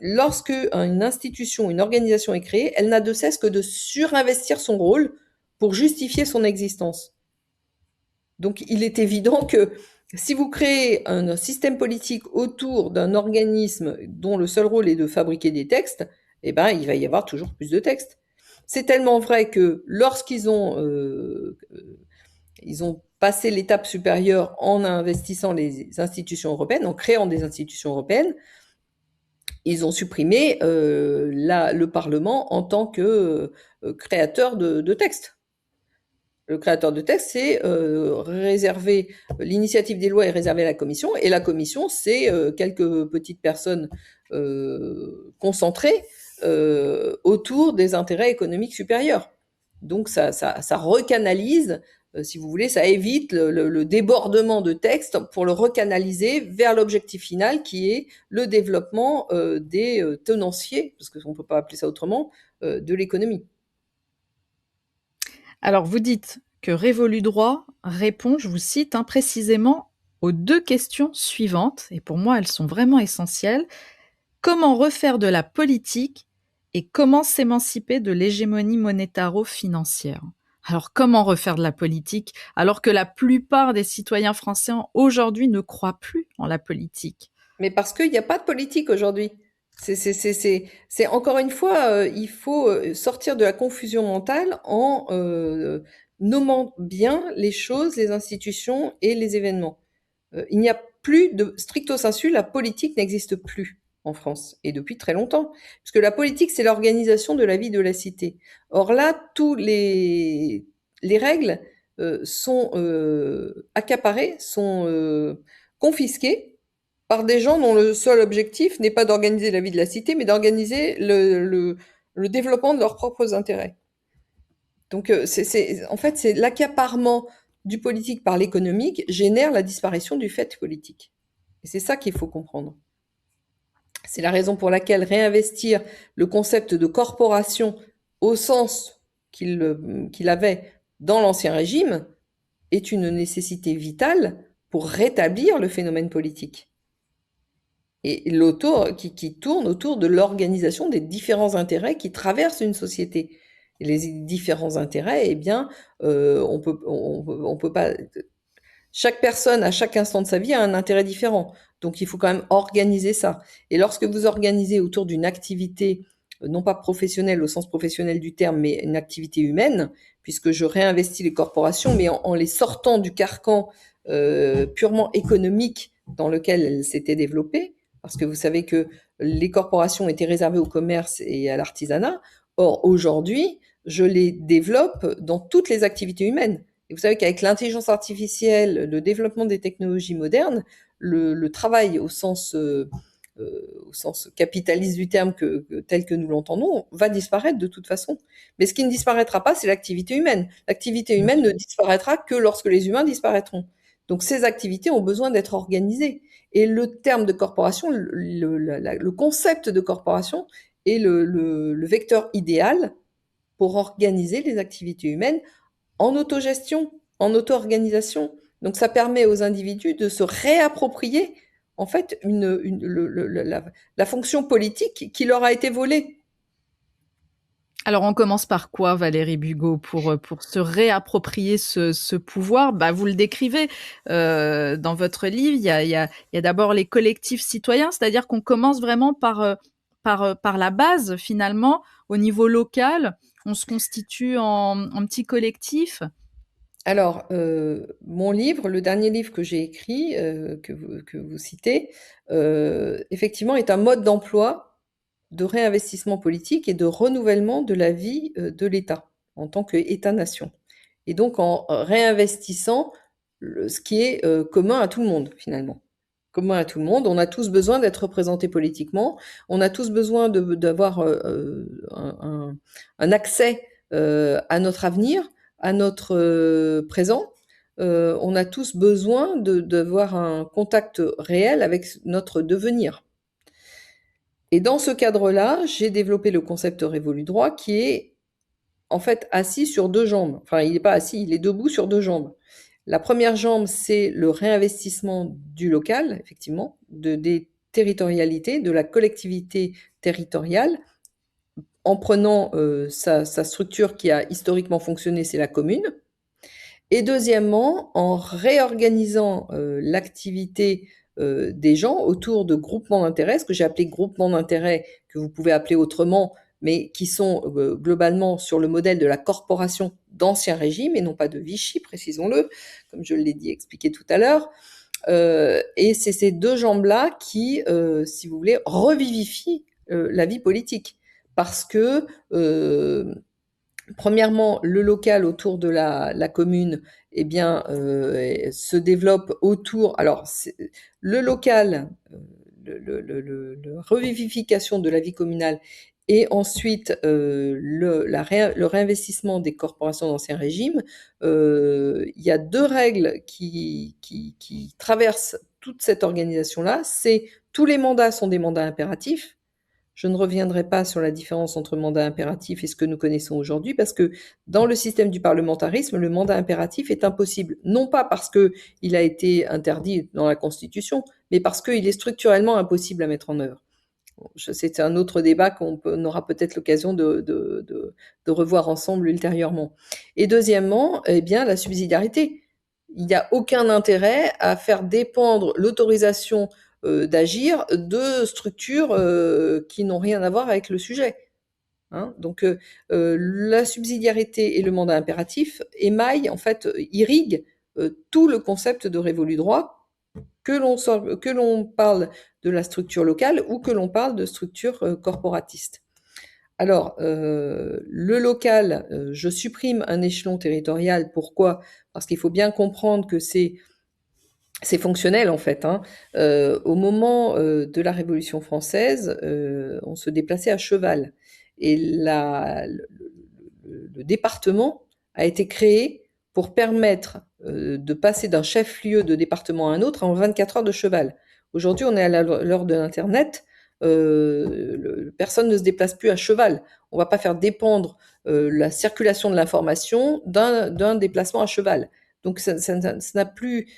Lorsque une institution, une organisation est créée, elle n'a de cesse que de surinvestir son rôle pour justifier son existence. Donc il est évident que si vous créez un système politique autour d'un organisme dont le seul rôle est de fabriquer des textes, eh ben, il va y avoir toujours plus de textes. C'est tellement vrai que lorsqu'ils ils ont passé l'étape supérieure en investissant les institutions européennes, en créant des institutions européennes, ils ont supprimé le Parlement en tant que créateur de textes. Le créateur de texte, c'est réservé, l'initiative des lois est réservée à la commission, et la commission, c'est quelques petites personnes concentrées autour des intérêts économiques supérieurs. Donc ça recanalise, si vous voulez, ça évite le débordement de texte pour le recanaliser vers l'objectif final qui est le développement des tenanciers, parce qu'on ne peut pas appeler ça autrement, de l'économie. Alors, vous dites que Révolu Droit répond, je vous cite, précisément aux 2 questions suivantes, et pour moi, elles sont vraiment essentielles. Comment refaire de la politique et comment s'émanciper de l'hégémonie monétaro-financière? Alors, comment refaire de la politique alors que la plupart des citoyens français aujourd'hui ne croient plus en la politique? Mais parce qu'il n'y a pas de politique aujourd'hui. C'est encore une fois, il faut sortir de la confusion mentale en nommant bien les choses, les institutions et les événements. Il n'y a plus de stricto sensu, la politique n'existe plus en France, et depuis très longtemps, puisque la politique, c'est l'organisation de la vie de la cité. Or là, tous les règles sont accaparées, sont confisquées par des gens dont le seul objectif n'est pas d'organiser la vie de la cité, mais d'organiser le développement de leurs propres intérêts. Donc, en fait, c'est l'accaparement du politique par l'économique génère la disparition du fait politique. Et c'est ça qu'il faut comprendre. C'est la raison pour laquelle réinvestir le concept de corporation au sens qu'il avait dans l'Ancien Régime est une nécessité vitale pour rétablir le phénomène politique. Et l'auto qui tourne autour de l'organisation des différents intérêts qui traversent une société. Et les différents intérêts, eh bien, on peut pas chaque personne, à chaque instant de sa vie, a un intérêt différent. Donc, il faut quand même organiser ça. Et lorsque vous organisez autour d'une activité, non pas professionnelle au sens professionnel du terme, mais une activité humaine, puisque je réinvestis les corporations, mais en les sortant du carcan purement économique dans lequel elles s'étaient développées, parce que vous savez que les corporations étaient réservées au commerce et à l'artisanat. Or, aujourd'hui, je les développe dans toutes les activités humaines. Et vous savez qu'avec l'intelligence artificielle, le développement des technologies modernes, le travail au sens capitaliste du terme tel que nous l'entendons, va disparaître de toute façon. Mais ce qui ne disparaîtra pas, c'est l'activité humaine. L'activité humaine ne disparaîtra que lorsque les humains disparaîtront. Donc ces activités ont besoin d'être organisées. Et le terme de corporation, le concept de corporation est le vecteur idéal pour organiser les activités humaines en autogestion, en auto-organisation. Donc ça permet aux individus de se réapproprier en fait la fonction politique qui leur a été volée. Alors on commence par quoi, Valérie Bugeaud, pour se réapproprier ce pouvoir? Bah, vous le décrivez dans votre livre. Il y a d'abord les collectifs citoyens, c'est-à-dire qu'on commence vraiment par la base finalement, au niveau local. On se constitue en petits collectifs. Alors, mon livre, le dernier livre que j'ai écrit, que vous citez, effectivement est un mode d'emploi de réinvestissement politique et de renouvellement de la vie de l'État en tant qu'État-nation. Et donc en réinvestissant ce qui est commun à tout le monde finalement. Commun à tout le monde, on a tous besoin d'être représentés politiquement, on a tous besoin d'avoir un accès à notre avenir, à notre présent. On a tous besoin d'avoir un contact réel avec notre devenir. Et dans ce cadre-là, j'ai développé le concept révolu droit qui est en fait assis sur deux jambes. Enfin, il n'est pas assis, il est debout sur deux jambes. La première jambe, c'est le réinvestissement du local, effectivement, des territorialités, de la collectivité territoriale, en prenant sa structure qui a historiquement fonctionné, c'est la commune. Et deuxièmement, en réorganisant l'activité des gens autour de groupements d'intérêts, ce que j'ai appelé groupements d'intérêts, que vous pouvez appeler autrement, mais qui sont globalement sur le modèle de la corporation d'Ancien Régime, et non pas de Vichy, précisons-le, comme je l'ai dit, expliqué tout à l'heure. Et c'est ces deux jambes-là qui, si vous voulez, revivifient la vie politique. Parce que premièrement, le local autour de la commune, eh bien, se développe autour. Alors, le local, la revivification de la vie communale, et ensuite le réinvestissement des corporations d'Ancien Régime. Il y a deux règles qui traversent toute cette organisation-là. C'est tous les mandats sont des mandats impératifs. Je ne reviendrai pas sur la différence entre mandat impératif et ce que nous connaissons aujourd'hui, parce que dans le système du parlementarisme, le mandat impératif est impossible. Non pas parce qu'il a été interdit dans la Constitution, mais parce qu'il est structurellement impossible à mettre en œuvre. C'est un autre débat qu'on aura peut-être l'occasion de revoir ensemble ultérieurement. Et deuxièmement, eh bien, la subsidiarité. Il n'y a aucun intérêt à faire dépendre l'autorisation d'agir de structures qui n'ont rien à voir avec le sujet. Hein. Donc la subsidiarité et le mandat impératif émaillent, en fait, irriguent tout le concept de révolu droit, que l'on parle de la structure locale ou que l'on parle de structure corporatiste. Alors, le local, je supprime un échelon territorial. Pourquoi? Parce qu'il faut bien comprendre que c'est fonctionnel en fait. Hein. Au moment de la Révolution française, on se déplaçait à cheval. Et le département a été créé pour permettre de passer d'un chef-lieu de département à un autre en 24 heures de cheval. Aujourd'hui, on est à l'heure de l'Internet. Personne ne se déplace plus à cheval. On ne va pas faire dépendre la circulation de l'information d'un déplacement à cheval. Donc ça n'a plus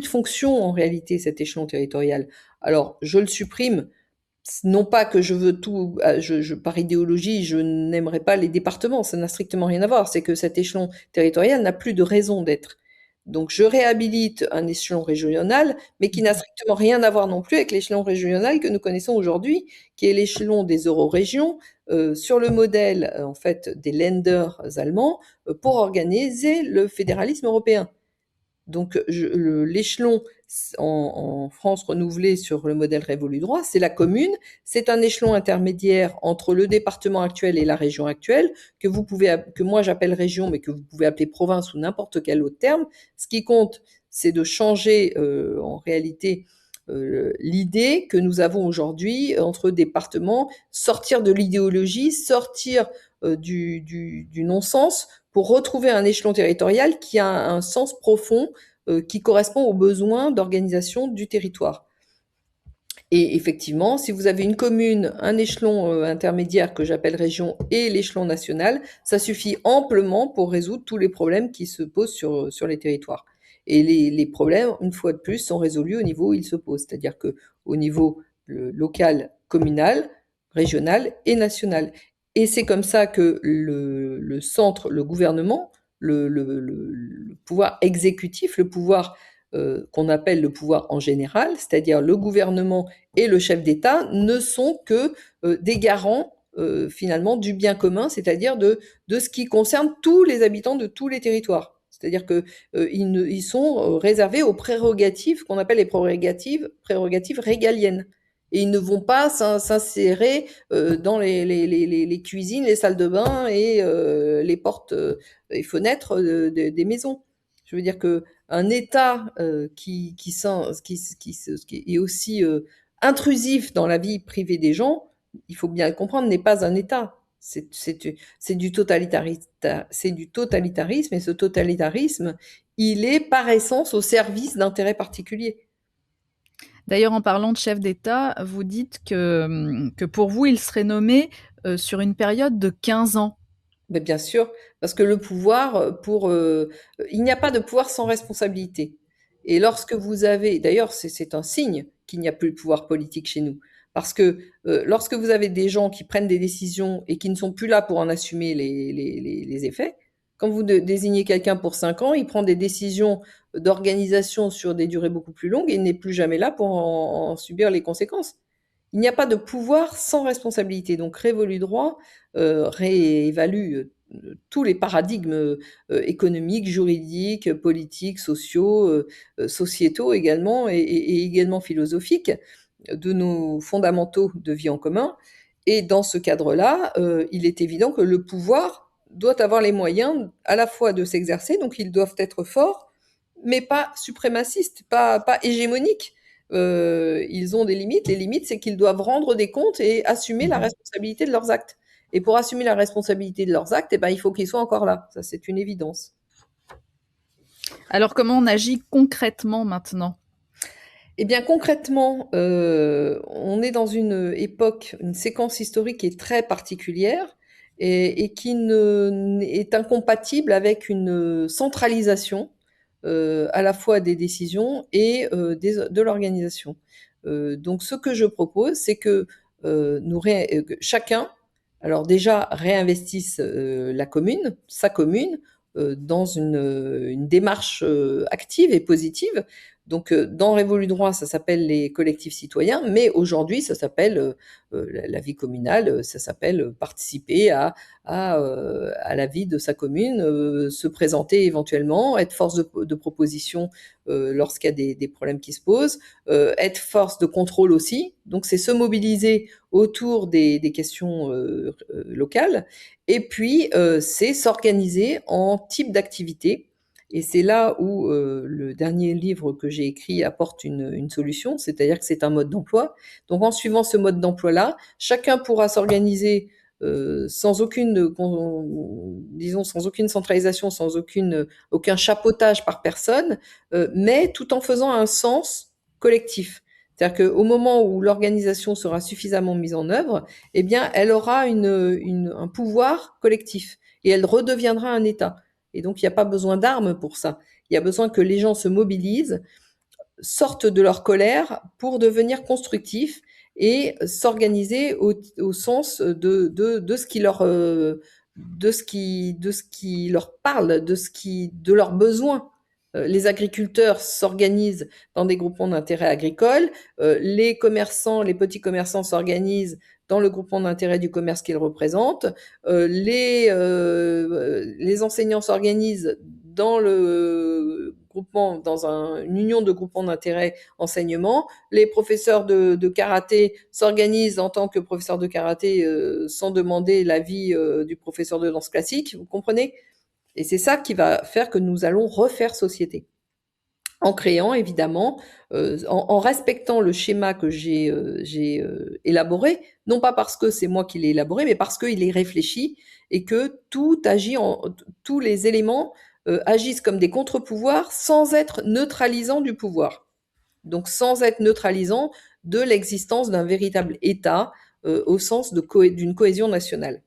de fonction en réalité, cet échelon territorial. Alors je le supprime, non pas que je veux tout, par idéologie, je n'aimerais pas les départements, ça n'a strictement rien à voir, c'est que cet échelon territorial n'a plus de raison d'être. Donc je réhabilite un échelon régional, mais qui n'a strictement rien à voir non plus avec l'échelon régional que nous connaissons aujourd'hui, qui est l'échelon des eurorégions, sur le modèle en fait des Länder allemands, pour organiser le fédéralisme européen. Donc l'échelon en France renouvelé sur le modèle Révolu droit, c'est la commune. C'est un échelon intermédiaire entre le département actuel et la région actuelle, que moi j'appelle région, mais que vous pouvez appeler province ou n'importe quel autre terme. Ce qui compte, c'est de changer en réalité l'idée que nous avons aujourd'hui entre départements, sortir de l'idéologie, sortir du non-sens pour retrouver un échelon territorial qui a un sens profond, qui correspond aux besoins d'organisation du territoire. Et effectivement, si vous avez une commune, un échelon intermédiaire que j'appelle région et l'échelon national, ça suffit amplement pour résoudre tous les problèmes qui se posent sur les territoires. Et les problèmes, une fois de plus, sont résolus au niveau où ils se posent, c'est-à-dire que au niveau local, communal, régional et national. Et c'est comme ça que le centre, le gouvernement, le pouvoir exécutif, le pouvoir qu'on appelle le pouvoir en général, c'est-à-dire le gouvernement et le chef d'État, ne sont que des garants finalement du bien commun, c'est-à-dire de ce qui concerne tous les habitants de tous les territoires. C'est-à-dire que ils sont réservés aux prérogatives qu'on appelle les prérogatives régaliennes. Et ils ne vont pas s'insérer dans les cuisines, les salles de bain et les portes et fenêtres des maisons. Je veux dire que un État qui est aussi intrusif dans la vie privée des gens, il faut bien le comprendre, n'est pas un État. C'est du totalitarisme, et ce totalitarisme, il est par essence au service d'intérêts particuliers. D'ailleurs, en parlant de chef d'État, vous dites que pour vous, il serait nommé sur une période de 15 ans. Mais bien sûr, parce que le pouvoir, il n'y a pas de pouvoir sans responsabilité. Et lorsque vous avez, d'ailleurs, c'est un signe qu'il n'y a plus de pouvoir politique chez nous, parce que lorsque vous avez des gens qui prennent des décisions et qui ne sont plus là pour en assumer les effets, quand vous désignez quelqu'un pour 5 ans, il prend des décisions d'organisation sur des durées beaucoup plus longues et il n'est plus jamais là pour en subir les conséquences. Il n'y a pas de pouvoir sans responsabilité. Donc Révolu droit réévalue tous les paradigmes économiques, juridiques, politiques, sociaux, sociétaux également, et également philosophiques, de nos fondamentaux de vie en commun. Et dans ce cadre-là, il est évident que le pouvoir doit avoir les moyens à la fois de s'exercer, donc ils doivent être forts, mais pas suprémacistes, pas hégémoniques. Ils ont des limites. Les limites, c'est qu'ils doivent rendre des comptes et assumer la responsabilité de leurs actes. Et pour assumer la responsabilité de leurs actes, eh ben, il faut qu'ils soient encore là. Ça, c'est une évidence. Alors, comment on agit concrètement maintenant? Eh bien, concrètement, on est dans une époque, une séquence historique qui est très particulière et qui est incompatible avec une centralisation à la fois des décisions et de l'organisation. Donc, ce que je propose, c'est que que chacun, alors déjà, réinvestisse la commune, sa commune, dans une démarche active et positive. Donc, dans Révolu droit, ça s'appelle les collectifs citoyens, mais aujourd'hui, ça s'appelle la vie communale, ça s'appelle participer à la vie de sa commune, se présenter éventuellement, être force de proposition lorsqu'il y a des problèmes qui se posent, être force de contrôle aussi. Donc, c'est se mobiliser autour des questions locales. Et puis, c'est s'organiser en type d'activité. Et c'est là où le dernier livre que j'ai écrit apporte une solution, c'est-à-dire que c'est un mode d'emploi. Donc en suivant ce mode d'emploi-là, chacun pourra s'organiser sans aucune, disons, sans aucune centralisation, aucun chapeautage par personne, mais tout en faisant un sens collectif. C'est-à-dire qu'au moment où l'organisation sera suffisamment mise en œuvre, eh bien, elle aura un pouvoir collectif et elle redeviendra un État. Et donc, il n'y a pas besoin d'armes pour ça. Il y a besoin que les gens se mobilisent, sortent de leur colère pour devenir constructifs et s'organiser au sens de ce qui leur de ce qui leur parle, de leurs besoins. Les agriculteurs s'organisent dans des groupements d'intérêt agricoles, les commerçants, les petits commerçants s'organisent dans le groupement d'intérêt du commerce qu'ils représentent, les enseignants s'organisent dans le groupement, dans une union de groupements d'intérêt enseignement, les professeurs de karaté s'organisent en tant que professeurs de karaté sans demander l'avis du professeur de danse classique, vous comprenez? Et c'est ça qui va faire que nous allons refaire société. En créant, évidemment, en respectant le schéma que j'ai élaboré, non pas parce que c'est moi qui l'ai élaboré, mais parce qu'il est réfléchi et que tout agit tous les éléments agissent comme des contre-pouvoirs sans être neutralisants du pouvoir. Donc sans être neutralisants de l'existence d'un véritable État au sens d'une cohésion nationale.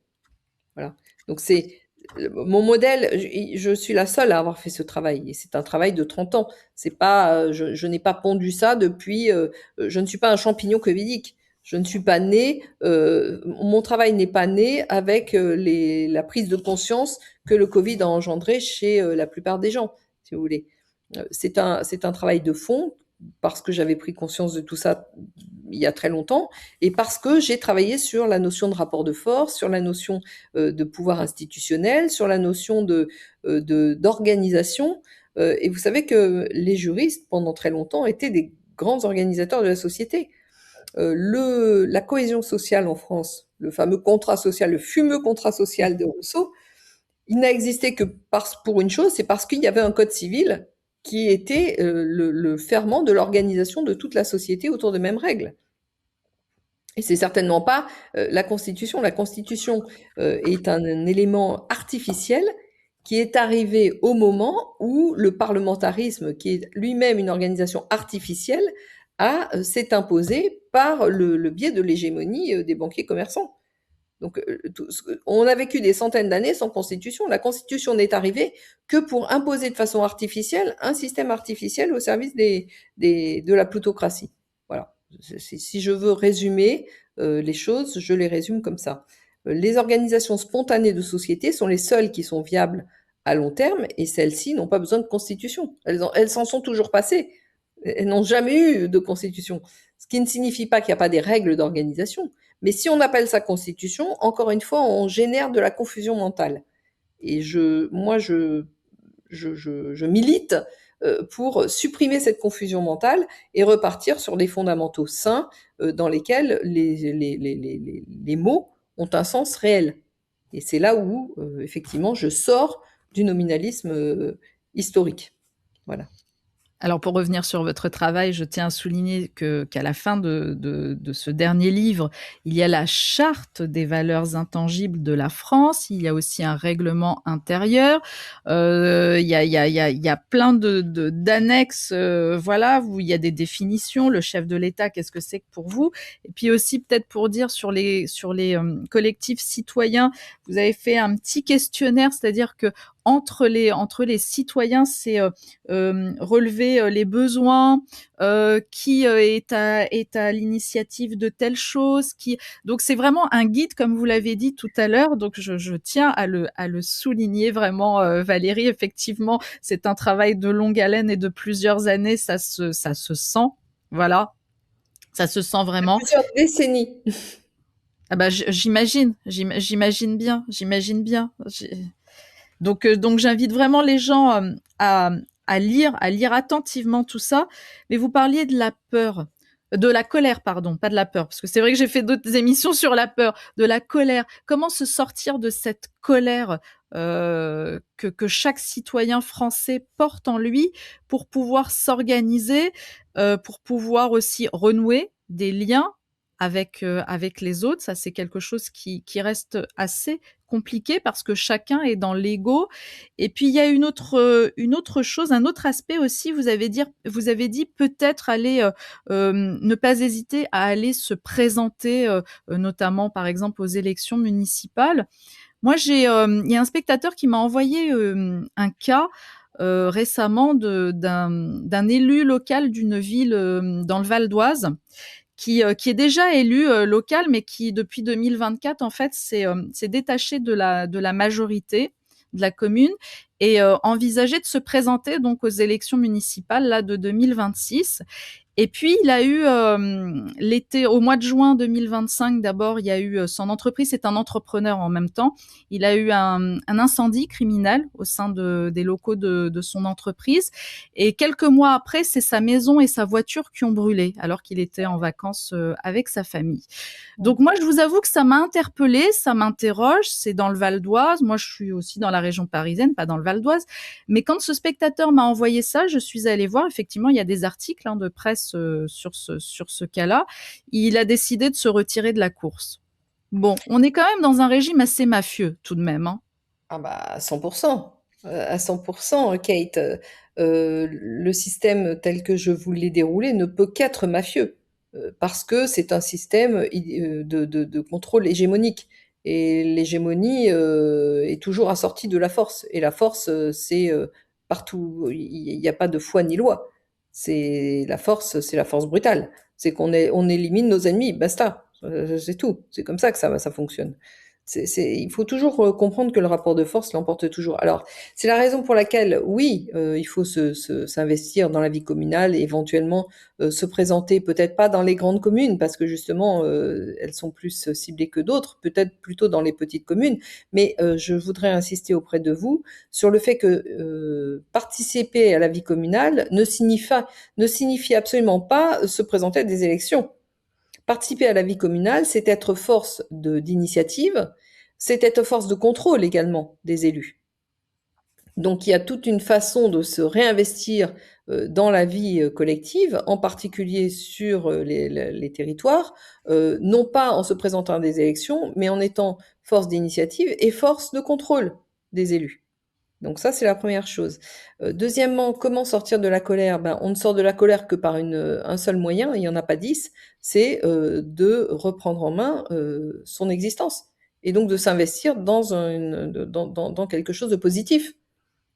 Voilà. Donc c'est mon modèle, je suis la seule à avoir fait ce travail et c'est un travail de 30 ans. C'est pas, je n'ai pas pondu ça depuis, je ne suis pas un champignon covidique. Je ne suis pas née, mon travail n'est pas né avec la prise de conscience que le Covid a engendré chez la plupart des gens, si vous voulez. C'est un travail de fond parce que j'avais pris conscience de tout ça il y a très longtemps et parce que j'ai travaillé sur la notion de rapport de force, sur la notion de pouvoir institutionnel, sur la notion d'organisation. Et vous savez que les juristes, pendant très longtemps, étaient des grands organisateurs de la société. La cohésion sociale en France, le fameux contrat social, le fumeux contrat social de Rousseau, il n'a existé que pour une chose, c'est parce qu'il y avait un code civil qui était le ferment de l'organisation de toute la société autour de mêmes règles. Et c'est certainement pas la Constitution. La Constitution est un élément artificiel qui est arrivé au moment où le parlementarisme, qui est lui-même une organisation artificielle, s'est imposé par le biais de l'hégémonie des banquiers commerçants. Donc, on a vécu des centaines d'années sans constitution. La constitution n'est arrivée que pour imposer de façon artificielle un système artificiel au service de la plutocratie. Voilà. Si je veux résumer les choses, je les résume comme ça. Les organisations spontanées de société sont les seules qui sont viables à long terme et celles-ci n'ont pas besoin de constitution. Elles s'en sont toujours passées. Elles n'ont jamais eu de constitution. Ce qui ne signifie pas qu'il n'y a pas des règles d'organisation. Mais si on appelle ça constitution, encore une fois, on génère de la confusion mentale. Et moi, je milite pour supprimer cette confusion mentale et repartir sur des fondamentaux sains dans lesquels les mots ont un sens réel. Et c'est là où, effectivement, je sors du nominalisme historique. Voilà. Alors pour revenir sur votre travail, je tiens à souligner qu'à la fin de ce dernier livre, il y a la charte des valeurs intangibles de la France, il y a aussi un règlement intérieur, il y a plein d'annexes, voilà, où il y a des définitions, le chef de l'État, qu'est-ce que c'est pour vous? Et puis aussi peut-être pour dire sur les collectifs citoyens, vous avez fait un petit questionnaire, c'est-à-dire que entre les citoyens, c'est relever les besoins, qui est à l'initiative de telle chose, donc c'est vraiment un guide comme vous l'avez dit tout à l'heure. Donc je tiens à le souligner vraiment, Valérie. Effectivement, c'est un travail de longue haleine et de plusieurs années. Ça se sent, voilà, ça se sent vraiment. Plusieurs décennies. Ah bah j'imagine bien. Donc j'invite vraiment les gens à lire attentivement tout ça. Mais vous parliez de la colère, pardon, pas de la peur, parce que c'est vrai que j'ai fait d'autres émissions sur la peur, de la colère. Comment se sortir de cette colère que chaque citoyen français porte en lui pour pouvoir s'organiser, pour pouvoir aussi renouer des liens avec les autres. Ça, c'est quelque chose qui reste assez compliqué parce que chacun est dans l'ego. Et puis il y a une autre chose, un autre aspect aussi. Vous avez dit peut-être aller ne pas hésiter à aller se présenter, notamment par exemple aux élections municipales. Moi, il y a un spectateur qui m'a envoyé un cas récemment d'un élu local d'une ville dans le Val d'Oise qui est déjà élu local, mais qui depuis 2024 en fait s'est détaché de la majorité de la commune et envisageait de se présenter donc aux élections municipales là de 2026. Et puis, il a eu l'été, au mois de juin 2025, d'abord, il y a eu son entreprise, c'est un entrepreneur en même temps. Il a eu un incendie criminel au sein des locaux de son entreprise. Et quelques mois après, c'est sa maison et sa voiture qui ont brûlé, alors qu'il était en vacances avec sa famille. Donc moi, je vous avoue que ça m'a interpellée, ça m'interroge. C'est dans le Val d'Oise. Moi, je suis aussi dans la région parisienne, pas dans le Val d'Oise. Mais quand ce spectateur m'a envoyé ça, je suis allée voir. Effectivement, il y a des articles de presse sur ce cas-là. Il a décidé de se retirer de la course. Bon, on est quand même dans un régime assez mafieux tout de même. Hein. Ah bah à 100%, à 100%, Kate. Le système tel que je vous l'ai déroulé ne peut qu'être mafieux, parce que c'est un système de contrôle hégémonique. Et l'hégémonie est toujours assortie de la force. Et la force, c'est partout. Il n'y a pas de foi ni loi. C'est la force brutale. C'est on élimine nos ennemis, basta. C'est tout. C'est comme ça que ça fonctionne. Il faut toujours comprendre que le rapport de force l'emporte toujours. Alors, c'est la raison pour laquelle, oui, il faut s'investir dans la vie communale et éventuellement se présenter, peut-être pas dans les grandes communes, parce que justement, elles sont plus ciblées que d'autres, peut-être plutôt dans les petites communes. Mais je voudrais insister auprès de vous sur le fait que participer à la vie communale ne signifie absolument pas se présenter à des élections. Participer à la vie communale, c'est être force d'initiative, c'est être force de contrôle également des élus. Donc il y a toute une façon de se réinvestir dans la vie collective, en particulier sur les territoires, non pas en se présentant à des élections, mais en étant force d'initiative et force de contrôle des élus. Donc ça, c'est la première chose. Deuxièmement, comment sortir de la colère? Ben, on ne sort de la colère que par un seul moyen, il n'y en a pas 10, c'est de reprendre en main son existence. Et donc de s'investir dans quelque chose de positif.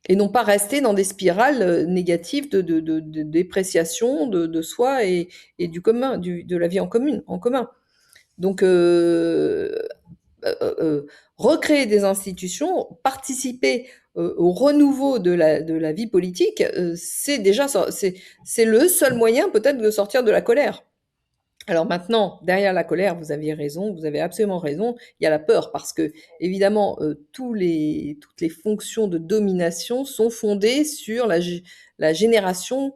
Et non pas rester dans des spirales négatives de dépréciation de soi et du commun, de la vie en commun. Donc, recréer des institutions, participer au renouveau de la vie politique, c'est déjà c'est le seul moyen peut-être de sortir de la colère. Alors maintenant, derrière la colère, vous avez raison, vous avez absolument raison, il y a la peur parce que évidemment toutes les fonctions de domination sont fondées sur la génération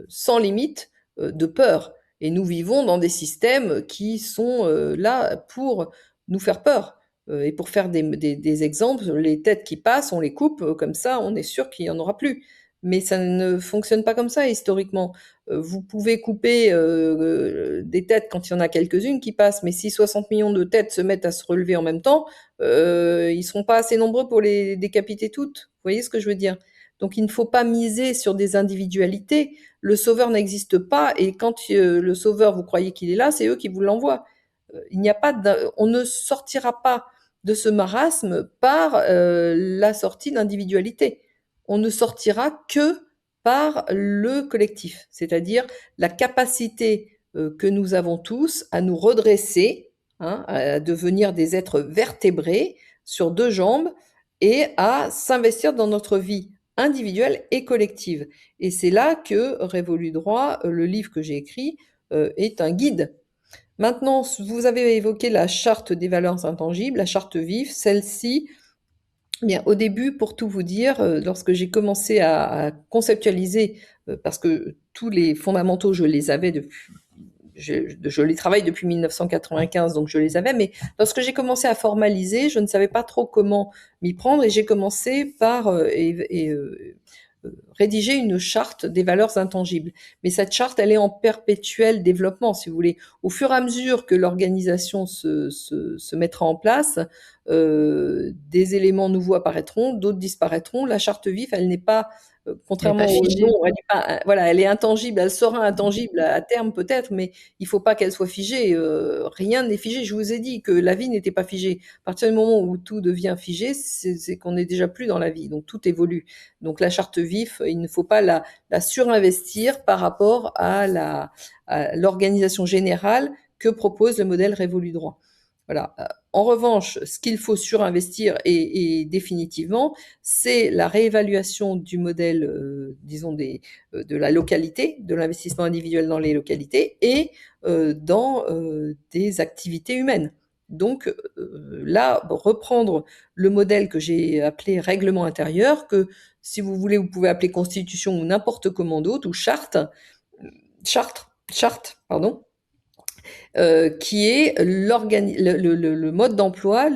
sans limite de peur. Et nous vivons dans des systèmes qui sont là pour nous faire peur. Et pour faire des exemples, les têtes qui passent, on les coupe, comme ça on est sûr qu'il n'y en aura plus. Mais ça ne fonctionne pas comme ça historiquement. Vous pouvez couper des têtes quand il y en a quelques-unes qui passent, mais si 60 millions de têtes se mettent à se relever en même temps, ils seront pas assez nombreux pour les décapiter toutes. Vous voyez ce que je veux dire? Donc il ne faut pas miser sur des individualités. Le sauveur n'existe pas et quand le sauveur, vous croyez qu'il est là, c'est eux qui vous l'envoient. Il n'y a pas on ne sortira pas de ce marasme par la sortie d'individualité. On ne sortira que par le collectif, c'est-à-dire la capacité que nous avons tous à nous redresser, hein, à devenir des êtres vertébrés sur deux jambes et à s'investir dans notre vie individuelle et collective. Et c'est là que Révolu droit, le livre que j'ai écrit, est un guide. Maintenant, vous avez évoqué la charte des valeurs intangibles, la charte vive, celle-ci, bien, au début, pour tout vous dire, lorsque j'ai commencé à conceptualiser, parce que tous les fondamentaux, je les avais depuis, je les travaille depuis 1995, donc je les avais, mais lorsque j'ai commencé à formaliser, je ne savais pas trop comment m'y prendre et j'ai commencé par rédiger une charte des valeurs intangibles. Mais cette charte, elle est en perpétuel développement, si vous voulez. Au fur et à mesure que l'organisation se mettra en place, des éléments nouveaux apparaîtront, d'autres disparaîtront. La charte vive, elle n'est pas, contrairement au nom, elle n'est pas, voilà, elle est intangible, elle sera intangible à terme peut-être, mais il ne faut pas qu'elle soit figée. Rien n'est figé. Je vous ai dit que la vie n'était pas figée. À partir du moment où tout devient figé, c'est qu'on n'est déjà plus dans la vie. Donc tout évolue. Donc la charte vive, il ne faut pas la surinvestir par rapport à l'organisation générale que propose le modèle Révolu droit. Voilà. En revanche, ce qu'il faut surinvestir et définitivement, c'est la réévaluation du modèle, disons, de la localité, de l'investissement individuel dans les localités et dans des activités humaines. Donc là, reprendre le modèle que j'ai appelé règlement intérieur, que si vous voulez, vous pouvez appeler constitution ou n'importe comment d'autre, ou charte, pardon, qui est le mode d'emploi.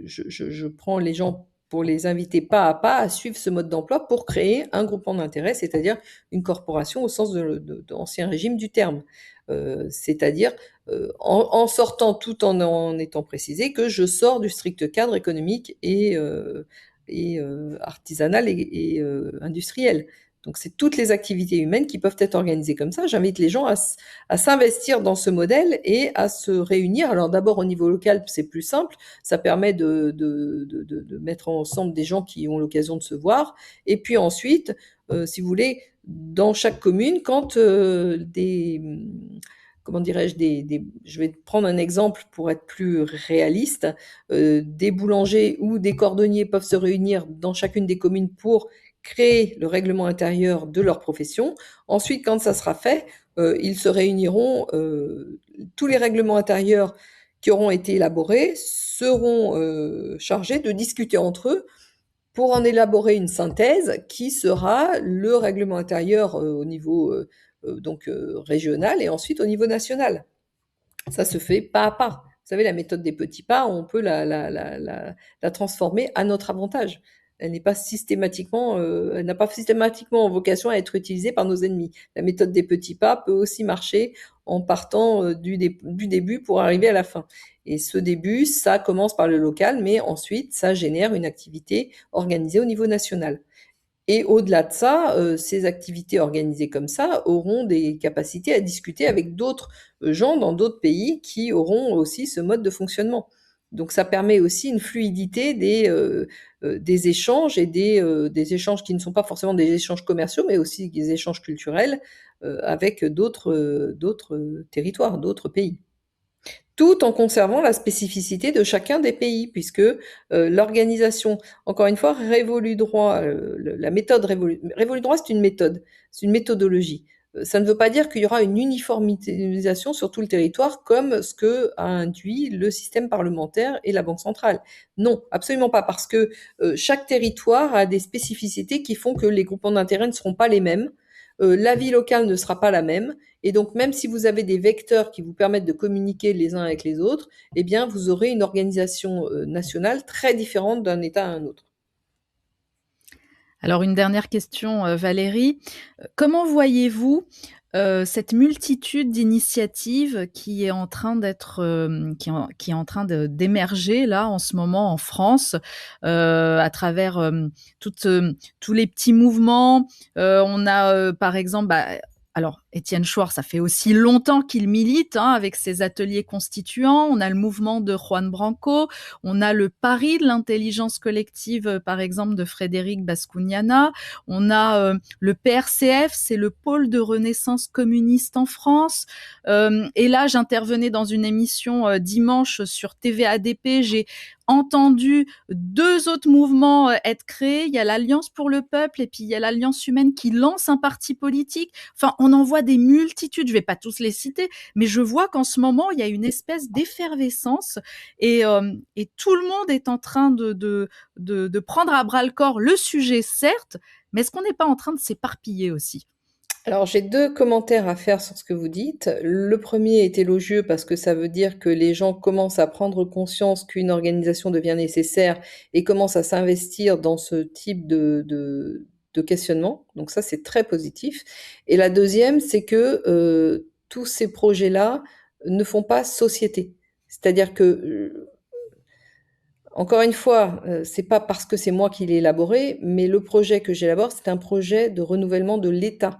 Je prends les gens pour les inviter pas à pas à suivre ce mode d'emploi pour créer un groupement d'intérêt, c'est-à-dire une corporation au sens de l'ancien régime du terme. C'est-à-dire en sortant tout en étant précisé que je sors du strict cadre économique et artisanal et industriel. Donc c'est toutes les activités humaines qui peuvent être organisées comme ça. J'invite les gens à s'investir dans ce modèle et à se réunir. Alors d'abord au niveau local, c'est plus simple, ça permet de mettre ensemble des gens qui ont l'occasion de se voir. Et puis ensuite, si vous voulez, dans chaque commune, quand comment dirais-je, je vais prendre un exemple pour être plus réaliste, des boulangers ou des cordonniers peuvent se réunir dans chacune des communes pour créer le règlement intérieur de leur profession. Ensuite, quand ça sera fait, ils se réuniront, tous les règlements intérieurs qui auront été élaborés seront chargés de discuter entre eux pour en élaborer une synthèse qui sera le règlement intérieur au niveau donc régional et ensuite au niveau national. Ça se fait pas à pas. Vous savez, la méthode des petits pas, on peut la transformer à notre avantage. Elle n'a pas systématiquement vocation à être utilisée par nos ennemis. La méthode des petits pas peut aussi marcher en partant du début pour arriver à la fin. Et ce début, ça commence par le local, mais ensuite, ça génère une activité organisée au niveau national. Et au-delà de ça, ces activités organisées comme ça auront des capacités à discuter avec d'autres gens dans d'autres pays qui auront aussi ce mode de fonctionnement. Donc ça permet aussi une fluidité des échanges et des échanges qui ne sont pas forcément des échanges commerciaux, mais aussi des échanges culturels avec d'autres territoires, d'autres pays, tout en conservant la spécificité de chacun des pays, puisque l'organisation, encore une fois, Révolu Droit, la méthode Révolu Droit, c'est une méthodologie. Ça ne veut pas dire qu'il y aura une uniformisation sur tout le territoire comme ce que a induit le système parlementaire et la Banque centrale. Non, absolument pas, parce que chaque territoire a des spécificités qui font que les groupements d'intérêt ne seront pas les mêmes. La vie locale ne sera pas la même. Et donc, même si vous avez des vecteurs qui vous permettent de communiquer les uns avec les autres, eh bien, vous aurez une organisation nationale très différente d'un État à un autre. Alors une dernière question, Valérie. Comment voyez-vous cette multitude d'initiatives qui est en train d'être, qui est en train d'émerger là en ce moment en France, à travers tous les petits mouvements. On a par exemple, alors Étienne Chouard, ça fait aussi longtemps qu'il milite avec ses ateliers constituants. On a le mouvement de Juan Branco, on a le pari de l'intelligence collective, par exemple, de Frédéric Bascuñana. On a le PRCF, c'est le pôle de renaissance communiste en France. Et là, j'intervenais dans une émission dimanche sur TVADP. J'ai entendu 2 autres mouvements être créés. Il y a l'Alliance pour le peuple et puis il y a l'Alliance humaine qui lance un parti politique. Enfin, on en voit des multitudes. Je vais pas tous les citer, mais je vois qu'en ce moment, il y a une espèce d'effervescence et tout le monde est en train de prendre à bras le corps le sujet, certes, mais est-ce qu'on n'est pas en train de s'éparpiller aussi? Alors, j'ai 2 commentaires à faire sur ce que vous dites. Le premier est élogieux parce que ça veut dire que les gens commencent à prendre conscience qu'une organisation devient nécessaire et commencent à s'investir dans ce type de questionnement. Donc ça, c'est très positif. Et la deuxième, c'est que tous ces projets-là ne font pas société. C'est-à-dire que encore une fois, c'est pas parce que c'est moi qui l'ai élaboré, mais le projet que j'élabore, c'est un projet de renouvellement de l'État.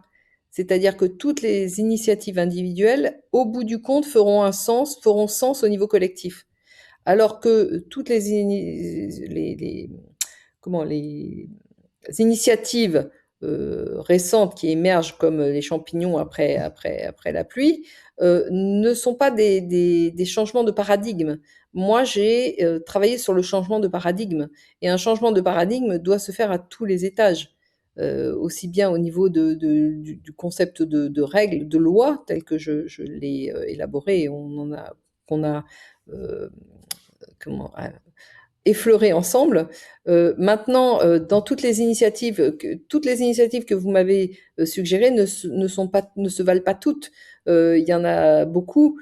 C'est-à-dire que toutes les initiatives individuelles, au bout du compte, feront sens au niveau collectif. Alors que toutes les initiatives récentes qui émergent comme les champignons après la pluie, ne sont pas des changements de paradigme. Moi, j'ai travaillé sur le changement de paradigme. Et un changement de paradigme doit se faire à tous les étages. Aussi bien au niveau du concept de règles, de loi, tel que je l'ai élaboré, et qu'on a euh, comment, effleurer ensemble. Maintenant, dans toutes les initiatives que vous m'avez suggérées ne se valent pas toutes. Il y en a beaucoup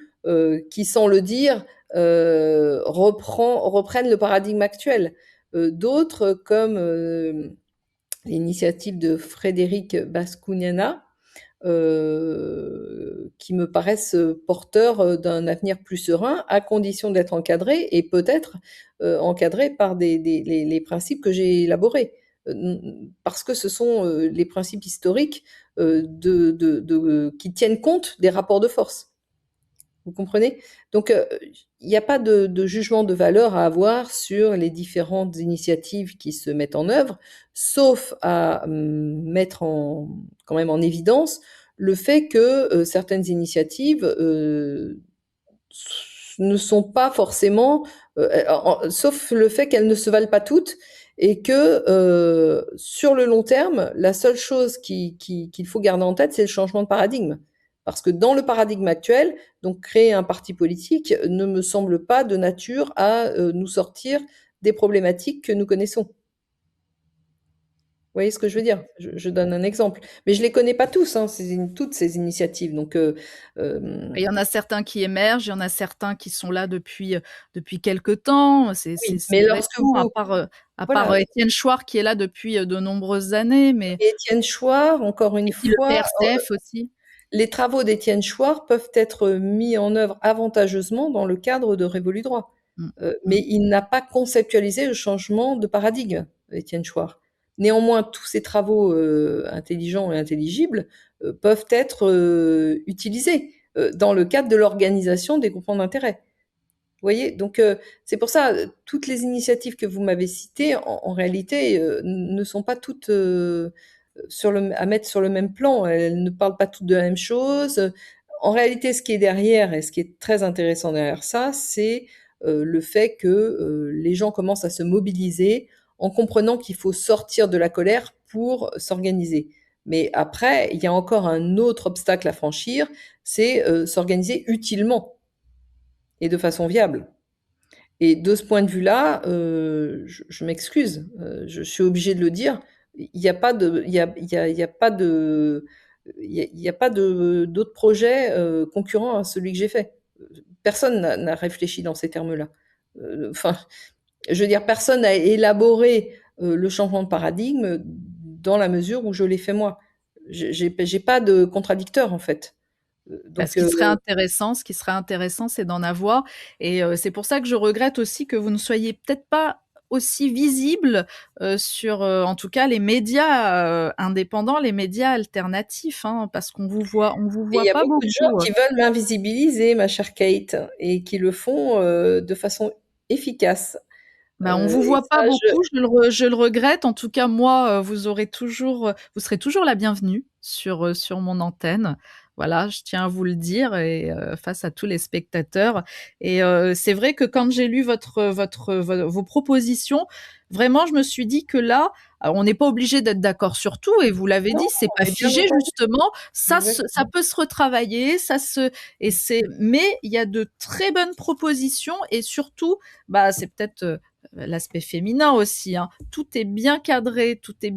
qui, sans le dire, reprennent le paradigme actuel. D'autres, comme l'initiative de Frédéric Bascugnana, qui me paraissent porteurs d'un avenir plus serein, à condition d'être encadrés et peut-être encadrés par les principes que j'ai élaborés. Parce que ce sont les principes historiques qui tiennent compte des rapports de force. Vous comprenez? Donc, il n'y a pas de jugement de valeur à avoir sur les différentes initiatives qui se mettent en œuvre, sauf à mettre quand même en évidence le fait que certaines initiatives ne sont pas forcément, sauf le fait qu'elles ne se valent pas toutes, et que sur le long terme, la seule chose qu'il faut garder en tête, c'est le changement de paradigme. Parce que dans le paradigme actuel, donc créer un parti politique ne me semble pas de nature à nous sortir des problématiques que nous connaissons. Vous voyez ce que je veux dire? Je donne un exemple. Mais je les connais pas tous, hein, toutes ces initiatives. Donc, Il y en a certains qui émergent, il y en a certains qui sont là depuis quelque temps. oui, C'est mais lorsque récent, vous, à part voilà, Étienne Chouard qui est là depuis de nombreuses années, mais Étienne Chouard, encore une et puis le fois, PRCF aussi. les travaux d'Étienne Chouard peuvent être mis en œuvre avantageusement dans le cadre de Révolu Droit. Mmh, mmh. Mais il n'a pas conceptualisé le changement de paradigme, Étienne Chouard. Néanmoins, tous ces travaux intelligents et intelligibles peuvent être utilisés dans le cadre de l'organisation des groupements d'intérêt. Vous voyez? Donc, c'est pour ça, toutes les initiatives que vous m'avez citées, en réalité, ne sont pas toutes à mettre sur le même plan. Elles ne parlent pas toutes de la même chose. En réalité, ce qui est derrière, et ce qui est très intéressant derrière ça, c'est le fait que les gens commencent à se mobiliser en comprenant qu'il faut sortir de la colère pour s'organiser. Mais après, il y a encore un autre obstacle à franchir, c'est s'organiser utilement et de façon viable. Et de ce point de vue-là, je m'excuse, je suis obligée de le dire, il n'y a pas de, il y a pas de, il y a pas d'autres projets concurrents à celui que j'ai fait. Personne n'a réfléchi dans ces termes-là. Enfin, je veux dire, personne n'a élaboré le changement de paradigme dans la mesure où je l'ai fait moi. J'ai pas de contradicteur en fait. Bah, Donc, ce qui serait intéressant, c'est d'en avoir et c'est pour ça que je regrette aussi que vous ne soyez peut-être pas aussi visible, sur, en tout cas les médias, indépendants, les médias alternatifs, hein, parce on vous mais il voit y a pas beaucoup de gens beaucoup. qui veulent m'invisibiliser, ma chère Kate, et qui le font de façon efficace. Bah, on vous Et voit ça, pas beaucoup, je le regrette. En tout cas, moi, vous serez toujours la bienvenue sur mon antenne. Voilà, je tiens à vous le dire et face à tous les spectateurs. Et c'est vrai que quand j'ai lu vos propositions, vraiment, je me suis dit que là, on n'est pas obligé d'être d'accord sur tout. Et vous l'avez non, dit, c'est pas mais bien figé entendu, justement. Ça exactement. peut se retravailler, mais il y a de très bonnes propositions et surtout, bah, c'est peut-être l'aspect féminin aussi, hein. Tout est bien cadré, tout est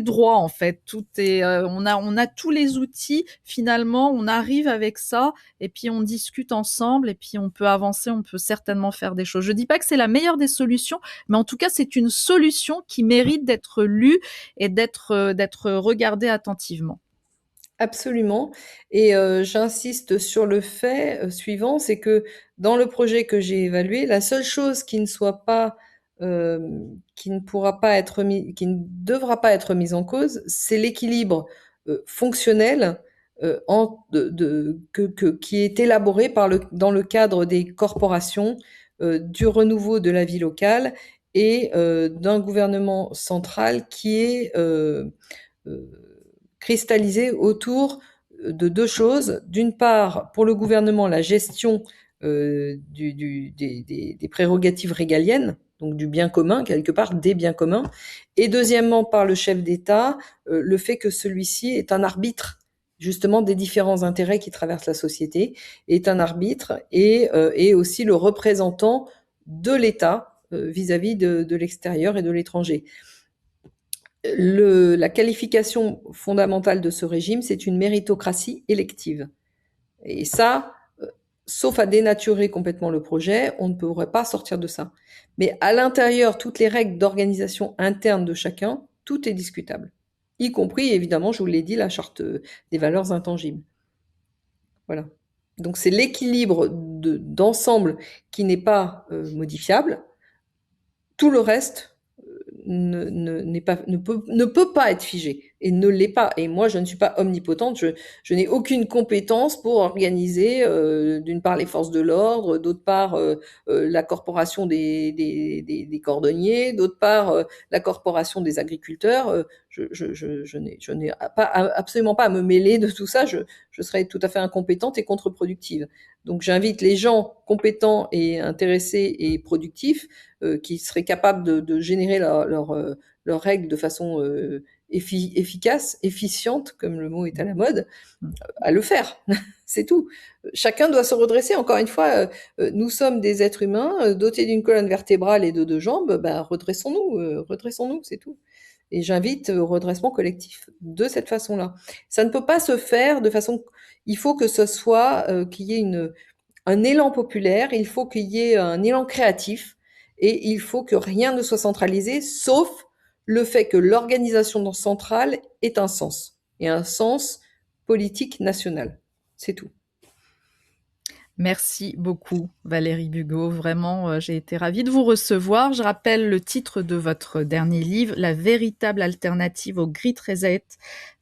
droit en fait. On a tous les outils. Finalement, on arrive avec ça et puis on discute ensemble et puis on peut avancer. On peut certainement faire des choses. Je dis pas que c'est la meilleure des solutions, mais en tout cas, c'est une solution qui mérite d'être lue et d'être regardée attentivement. Absolument. Et j'insiste sur le fait suivant, c'est que dans le projet que j'ai évalué, la seule chose qui ne soit pas, qui ne pourra pas être qui ne devra pas être mise en cause, c'est l'équilibre fonctionnel qui est élaboré dans le cadre des corporations, du renouveau de la vie locale et d'un gouvernement central qui est cristallisé autour de deux choses. D'une part, pour le gouvernement, la gestion des prérogatives régaliennes, donc du bien commun, quelque part, des biens communs. Et deuxièmement, par le chef d'État, le fait que celui-ci est un arbitre justement des différents intérêts qui traversent la société, est un arbitre et aussi le représentant de l'État vis-à-vis de l'extérieur et de l'étranger. La qualification fondamentale de ce régime, c'est une méritocratie élective. Et ça, sauf à dénaturer complètement le projet, on ne pourrait pas sortir de ça. Mais à l'intérieur, toutes les règles d'organisation interne de chacun, tout est discutable. Y compris, évidemment, je vous l'ai dit, la charte des valeurs intangibles. Voilà. Donc c'est l'équilibre d'ensemble qui n'est pas modifiable. Tout le reste ne peut pas être figé et ne l'est pas. Et moi, je ne suis pas omnipotente, je n'ai aucune compétence pour organiser, d'une part, les forces de l'ordre, d'autre part, la corporation des cordonniers, d'autre part, la corporation des agriculteurs. Je n'ai absolument pas à me mêler de tout ça, je serais tout à fait incompétente et contre-productive. Donc j'invite les gens compétents et intéressés et productifs qui seraient capables de générer leurs règles de façon efficace, efficiente, comme le mot est à la mode, à le faire. C'est tout. Chacun doit se redresser. Encore une fois, nous sommes des êtres humains dotés d'une colonne vertébrale et de deux jambes. Ben, redressons-nous, c'est tout. Et j'invite au redressement collectif de cette façon-là. Ça ne peut pas se faire de façon... Il faut que ce soit qu'il y ait un élan populaire, il faut qu'il y ait un élan créatif, et il faut que rien ne soit centralisé, sauf le fait que l'organisation centrale ait un sens, et un sens politique national. C'est tout. Merci beaucoup, Valérie Bugeaud. Vraiment, j'ai été ravie de vous recevoir. Je rappelle le titre de votre dernier livre, La véritable alternative au Great Reset,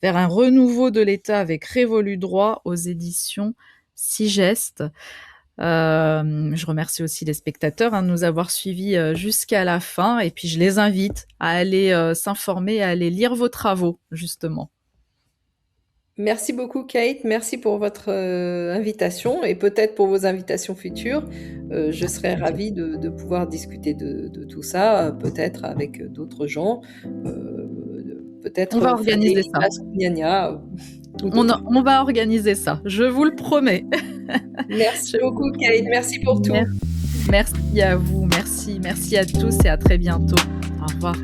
vers un renouveau de l'État avec Révolu Droit, aux éditions Sigest. Je remercie aussi les spectateurs de nous avoir suivis jusqu'à la fin. Et puis, je les invite à aller s'informer, à aller lire vos travaux, justement. Merci beaucoup, Kate. Merci pour votre invitation et peut-être pour vos invitations futures. Je serais ravie de pouvoir discuter de tout ça, peut-être avec d'autres gens. Peut-être on va organiser ça. On va organiser ça, je vous le promets. Merci beaucoup, Kate. Merci pour tout. Merci à vous. Merci à tous et à très bientôt. Au revoir.